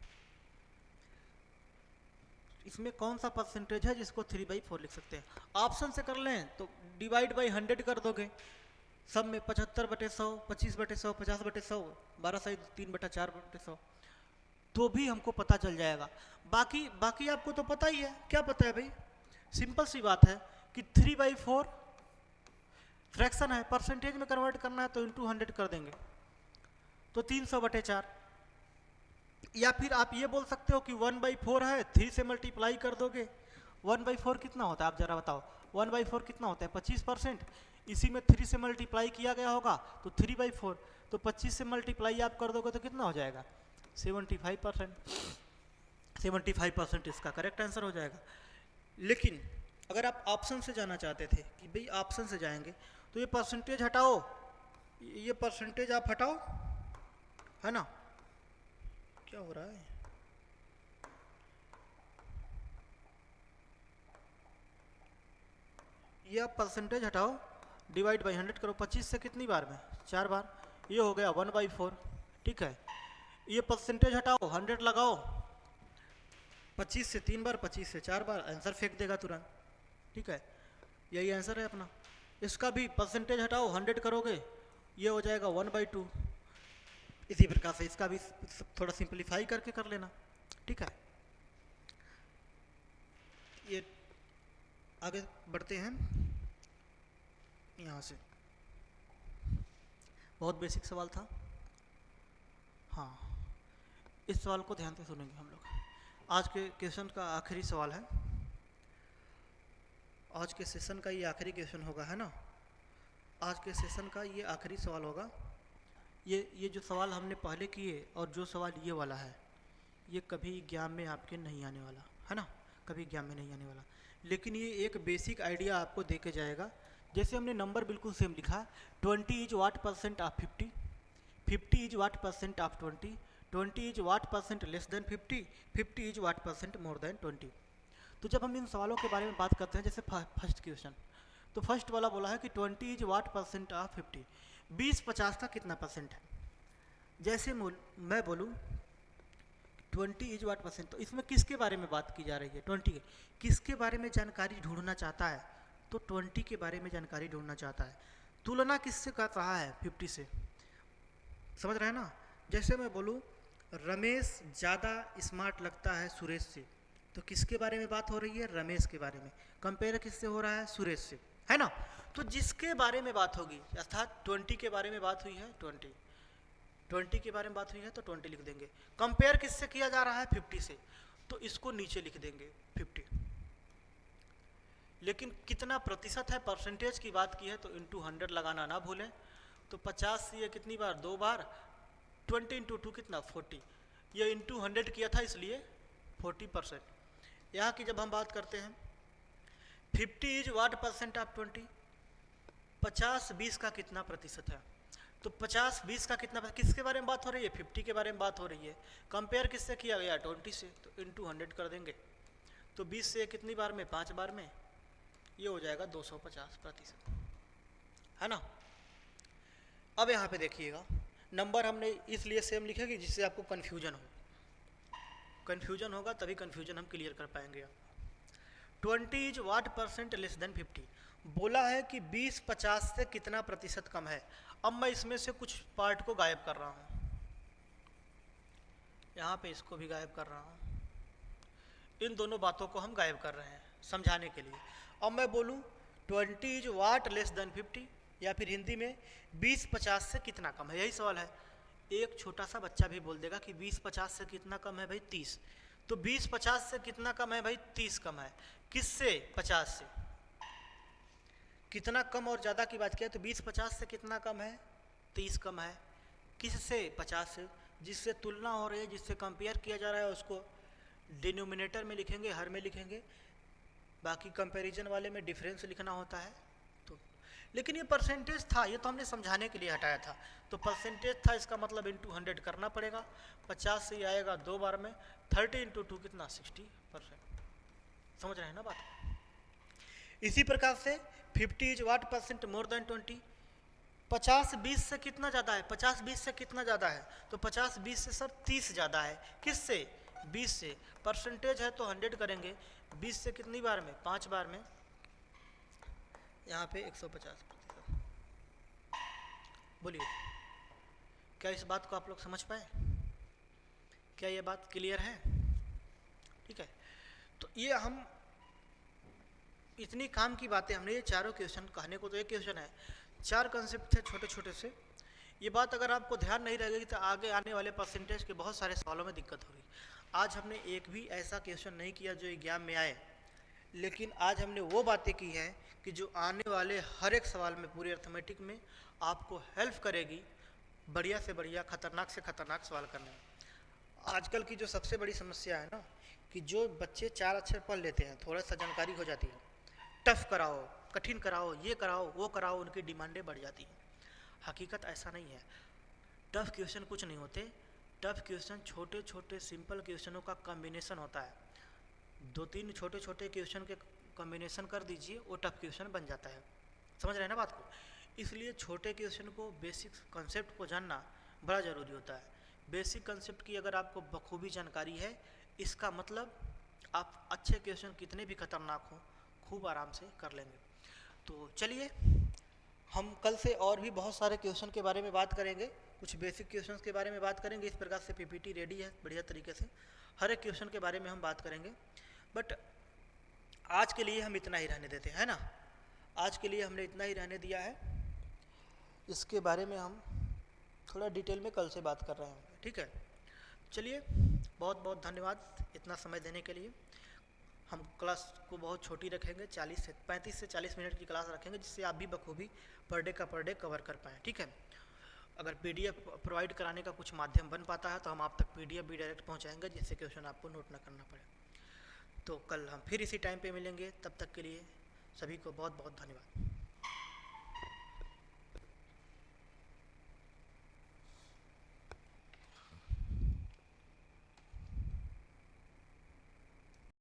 इसमें कौन सा परसेंटेज है जिसको 3/4 लिख सकते हैं। ऑप्शन से कर लें तो डिवाइड बाई 100 कर दोगे, सब में 75/100, 25/100, 50/100, 12/3/4/100, तो भी हमको पता चल जाएगा। बाकी आपको तो पता ही है, क्या पता है भाई, सिंपल सी बात है कि 3/4 फ्रैक्शन है, परसेंटेज में कन्वर्ट करना है तो इंटू 100 कर देंगे तो 300/4। या फिर आप ये बोल सकते हो कि 1/4 है, 3 से मल्टीप्लाई कर दोगे। 1/4 कितना होता है आप जरा बताओ, 1/4 कितना होता है 25%। इसी में 3 से मल्टीप्लाई किया गया होगा तो 3/4, तो 25 से मल्टीप्लाई आप कर दोगे तो कितना हो जाएगा 75%। 75% इसका करेक्ट आंसर हो जाएगा। लेकिन अगर आप ऑप्शन से जाना चाहते थे कि भाई ऑप्शन से जाएंगे तो ये परसेंटेज हटाओ, ये परसेंटेज आप हटाओ, है ना। क्या हो रहा है, ये आप परसेंटेज हटाओ, डिवाइड बाई 100 करो। 25 से कितनी बार में 4 बार, ये हो गया 1/4, ठीक है। ये परसेंटेज हटाओ, 100 लगाओ, 25 से 3 बार, 25 से 4 बार, आंसर फेंक देगा तुरंत, ठीक है। यही आंसर है अपना। इसका भी परसेंटेज हटाओ, 100 करोगे, ये हो जाएगा 1/2। इसी प्रकार से इसका भी थोड़ा सिंपलीफाई करके कर लेना, ठीक है। ये आगे बढ़ते हैं यहाँ से। बहुत बेसिक सवाल था, हाँ, इस सवाल को ध्यान से सुनेंगे हम लोग। आज के क्वेश्चन का आखिरी सवाल है, आज के सेशन का ये आखिरी क्वेश्चन होगा, है ना। आज के सेशन का ये आखिरी सवाल होगा। ये जो सवाल हमने पहले किए और जो सवाल ये वाला है, ये कभी एग्जाम में आपके नहीं आने वाला, है ना, कभी एग्जाम में नहीं आने वाला। लेकिन ये एक बेसिक आइडिया आपको दे के जाएगा। जैसे हमने नंबर बिल्कुल सेम लिखा, 20 is what percent of 50, 50 is what percent of 20, 20 is what percent less than 50, 50 is what percent more than 20। तो जब हम इन सवालों के बारे में बात करते हैं, जैसे फर्स्ट क्वेश्चन, तो फर्स्ट वाला बोला है कि 20 इज व्हाट परसेंट ऑफ 50, 20-50 का कितना परसेंट है। जैसे मैं बोलूँ 20 इज व्हाट परसेंट, तो इसमें किसके बारे में बात की जा रही है 20 के, किसके बारे में जानकारी ढूंढना चाहता है, तो 20 के बारे में जानकारी ढूंढना चाहता है। तुलना किससे कर रहा है 50 से, समझ रहे हैं ना। जैसे मैं बोलूँ रमेश ज़्यादा स्मार्ट लगता है सुरेश से, तो किसके बारे में बात हो रही है, रमेश के बारे में। कंपेयर किससे हो रहा है, सुरेश से, है ना। तो जिसके बारे में बात होगी, अर्थात 20 के बारे में बात हुई है, 20 के बारे में बात हुई है तो 20 लिख देंगे। कंपेयर किससे किया जा रहा है? 50 से, तो इसको नीचे लिख देंगे 50। लेकिन कितना प्रतिशत है, परसेंटेज की बात की है तो इंटू 100 लगाना ना भूलें। तो 50 से ये कितनी बार? 2 बार, 20 इंटू 2 कितना? 40। ये इंटू 100 किया था इसलिए 40%। यहाँ की जब हम बात करते हैं 50 इज व्हाट परसेंट ऑफ 20, 50 20 का कितना प्रतिशत है? तो 50 20 का कितना, किसके बारे में बात हो रही है? 50 के बारे में बात हो रही है। कंपेयर किससे किया गया? 20 से, तो इंटू 100 कर देंगे। तो 20 से कितनी बार में? 5 बार में, ये हो जाएगा 250%, है ना। अब यहाँ पे देखिएगा, नंबर हमने इसलिए सेम लिखेगी जिससे आपको कन्फ्यूजन हो, कन्फ्यूजन होगा तभी कन्फ्यूजन हम क्लियर कर पाएंगे। 20 is what percent less than 50, बोला है कि 20 50 से कितना प्रतिशत कम है। अब मैं इसमें से कुछ पार्ट को गायब कर रहा हूँ, यहाँ पे इसको भी गायब कर रहा हूँ, इन दोनों बातों को हम गायब कर रहे हैं समझाने के लिए। अब मैं बोलूँ 20 इज व्हाट लेस देन 50, या फिर हिंदी में 20 50 से कितना कम है, यही सवाल है। एक छोटा सा बच्चा भी बोल देगा कि 20 50 से कितना कम है भाई? 30। तो 20 50 से कितना कम है भाई? 30 कम है। किससे? 50 से। कितना कम और ज़्यादा की बात किया तो 20 50 से कितना कम है? 30 कम है। किससे? 50 से। जिससे तुलना हो रही है, जिससे कंपेयर किया जा रहा है, उसको डिनोमिनेटर में लिखेंगे, हर में लिखेंगे। बाकी कंपैरिजन वाले में डिफरेंस लिखना होता है। तो लेकिन ये परसेंटेज था, ये तो हमने समझाने के लिए हटाया था। तो परसेंटेज था, इसका मतलब इंटू 100 करना पड़ेगा। 50 से आएगा 2 बार में, 30 इंटू 2 कितना? 60%। समझ रहे हैं ना बात। इसी प्रकार से 50 is what percent more than 20, 50 20 से कितना ज़्यादा है? 50 20 से कितना ज़्यादा है? तो 50 20 से सर 30 ज़्यादा है। किससे? 20 से। परसेंटेज है तो 100 करेंगे, 20 से कितनी बार में? 5 बार में, यहाँ पे 150%। बोलिए, क्या इस बात को आप लोग समझ पाए? क्या ये बात क्लियर है? ठीक है, तो ये हम इतनी काम की बातें हमने, ये चारों क्वेश्चन, कहने को तो एक क्वेश्चन है, 4 कंसेप्ट थे छोटे छोटे से। ये बात अगर आपको ध्यान नहीं रहेगी तो आगे आने वाले परसेंटेज के बहुत सारे सवालों में दिक्कत होगी। आज हमने एक भी ऐसा क्वेश्चन नहीं किया जो एग्जाम में आए, लेकिन आज हमने वो बातें की हैं कि जो आने वाले हर एक सवाल में, पूरी अर्थमेटिक में आपको हेल्प करेगी बढ़िया से बढ़िया, खतरनाक से खतरनाक सवाल करने में। आजकल की जो सबसे बड़ी समस्या है ना, कि जो बच्चे 4 अक्षर पढ़ लेते हैं, थोड़ा सा जानकारी हो जाती है, टफ कराओ, कठिन कराओ, ये कराओ, वो कराओ, उनकी डिमांडें बढ़ जाती हैं। हकीकत ऐसा नहीं है। टफ क्वेश्चन कुछ नहीं होते। टफ क्वेश्चन छोटे छोटे सिंपल क्वेश्चनों का कॉम्बिनेशन होता है। 2-3 छोटे छोटे क्वेश्चन के कॉम्बिनेशन कर दीजिए, वो टफ क्वेश्चन बन जाता है। समझ रहे हैं ना बात को। इसलिए छोटे क्वेश्चन को, बेसिक कंसेप्ट को जानना बड़ा ज़रूरी होता है। बेसिक कंसेप्ट की अगर आपको बखूबी जानकारी है, इसका मतलब आप अच्छे क्वेश्चन कितने भी खतरनाक हों खूब आराम से कर लेंगे। तो चलिए, हम कल से और भी बहुत सारे क्वेश्चन के बारे में बात करेंगे, कुछ बेसिक क्वेश्चंस के बारे में बात करेंगे। इस प्रकार से पीपीटी रेडी है बढ़िया तरीके से, हर एक क्वेश्चन के बारे में हम बात करेंगे। बट आज के लिए हम इतना ही रहने देते हैं ना, आज के लिए हमने इतना ही रहने दिया है। इसके बारे में हम थोड़ा डिटेल में कल से बात कर रहे हैं, ठीक है। चलिए, बहुत बहुत धन्यवाद इतना समय देने के लिए। हम क्लास को बहुत छोटी रखेंगे, 35 से 40 मिनट की क्लास रखेंगे, जिससे आप भी बखूबी पर डे कवर कर पाएँ, ठीक है। अगर पीडीएफ प्रोवाइड कराने का कुछ माध्यम बन पाता है तो हम आप तक पीडीएफ भी डायरेक्ट पहुंचाएंगे, जिससे क्वेश्चन आपको नोट ना करना पड़े। तो कल हम फिर इसी टाइम पे मिलेंगे, तब तक के लिए सभी को बहुत बहुत धन्यवाद।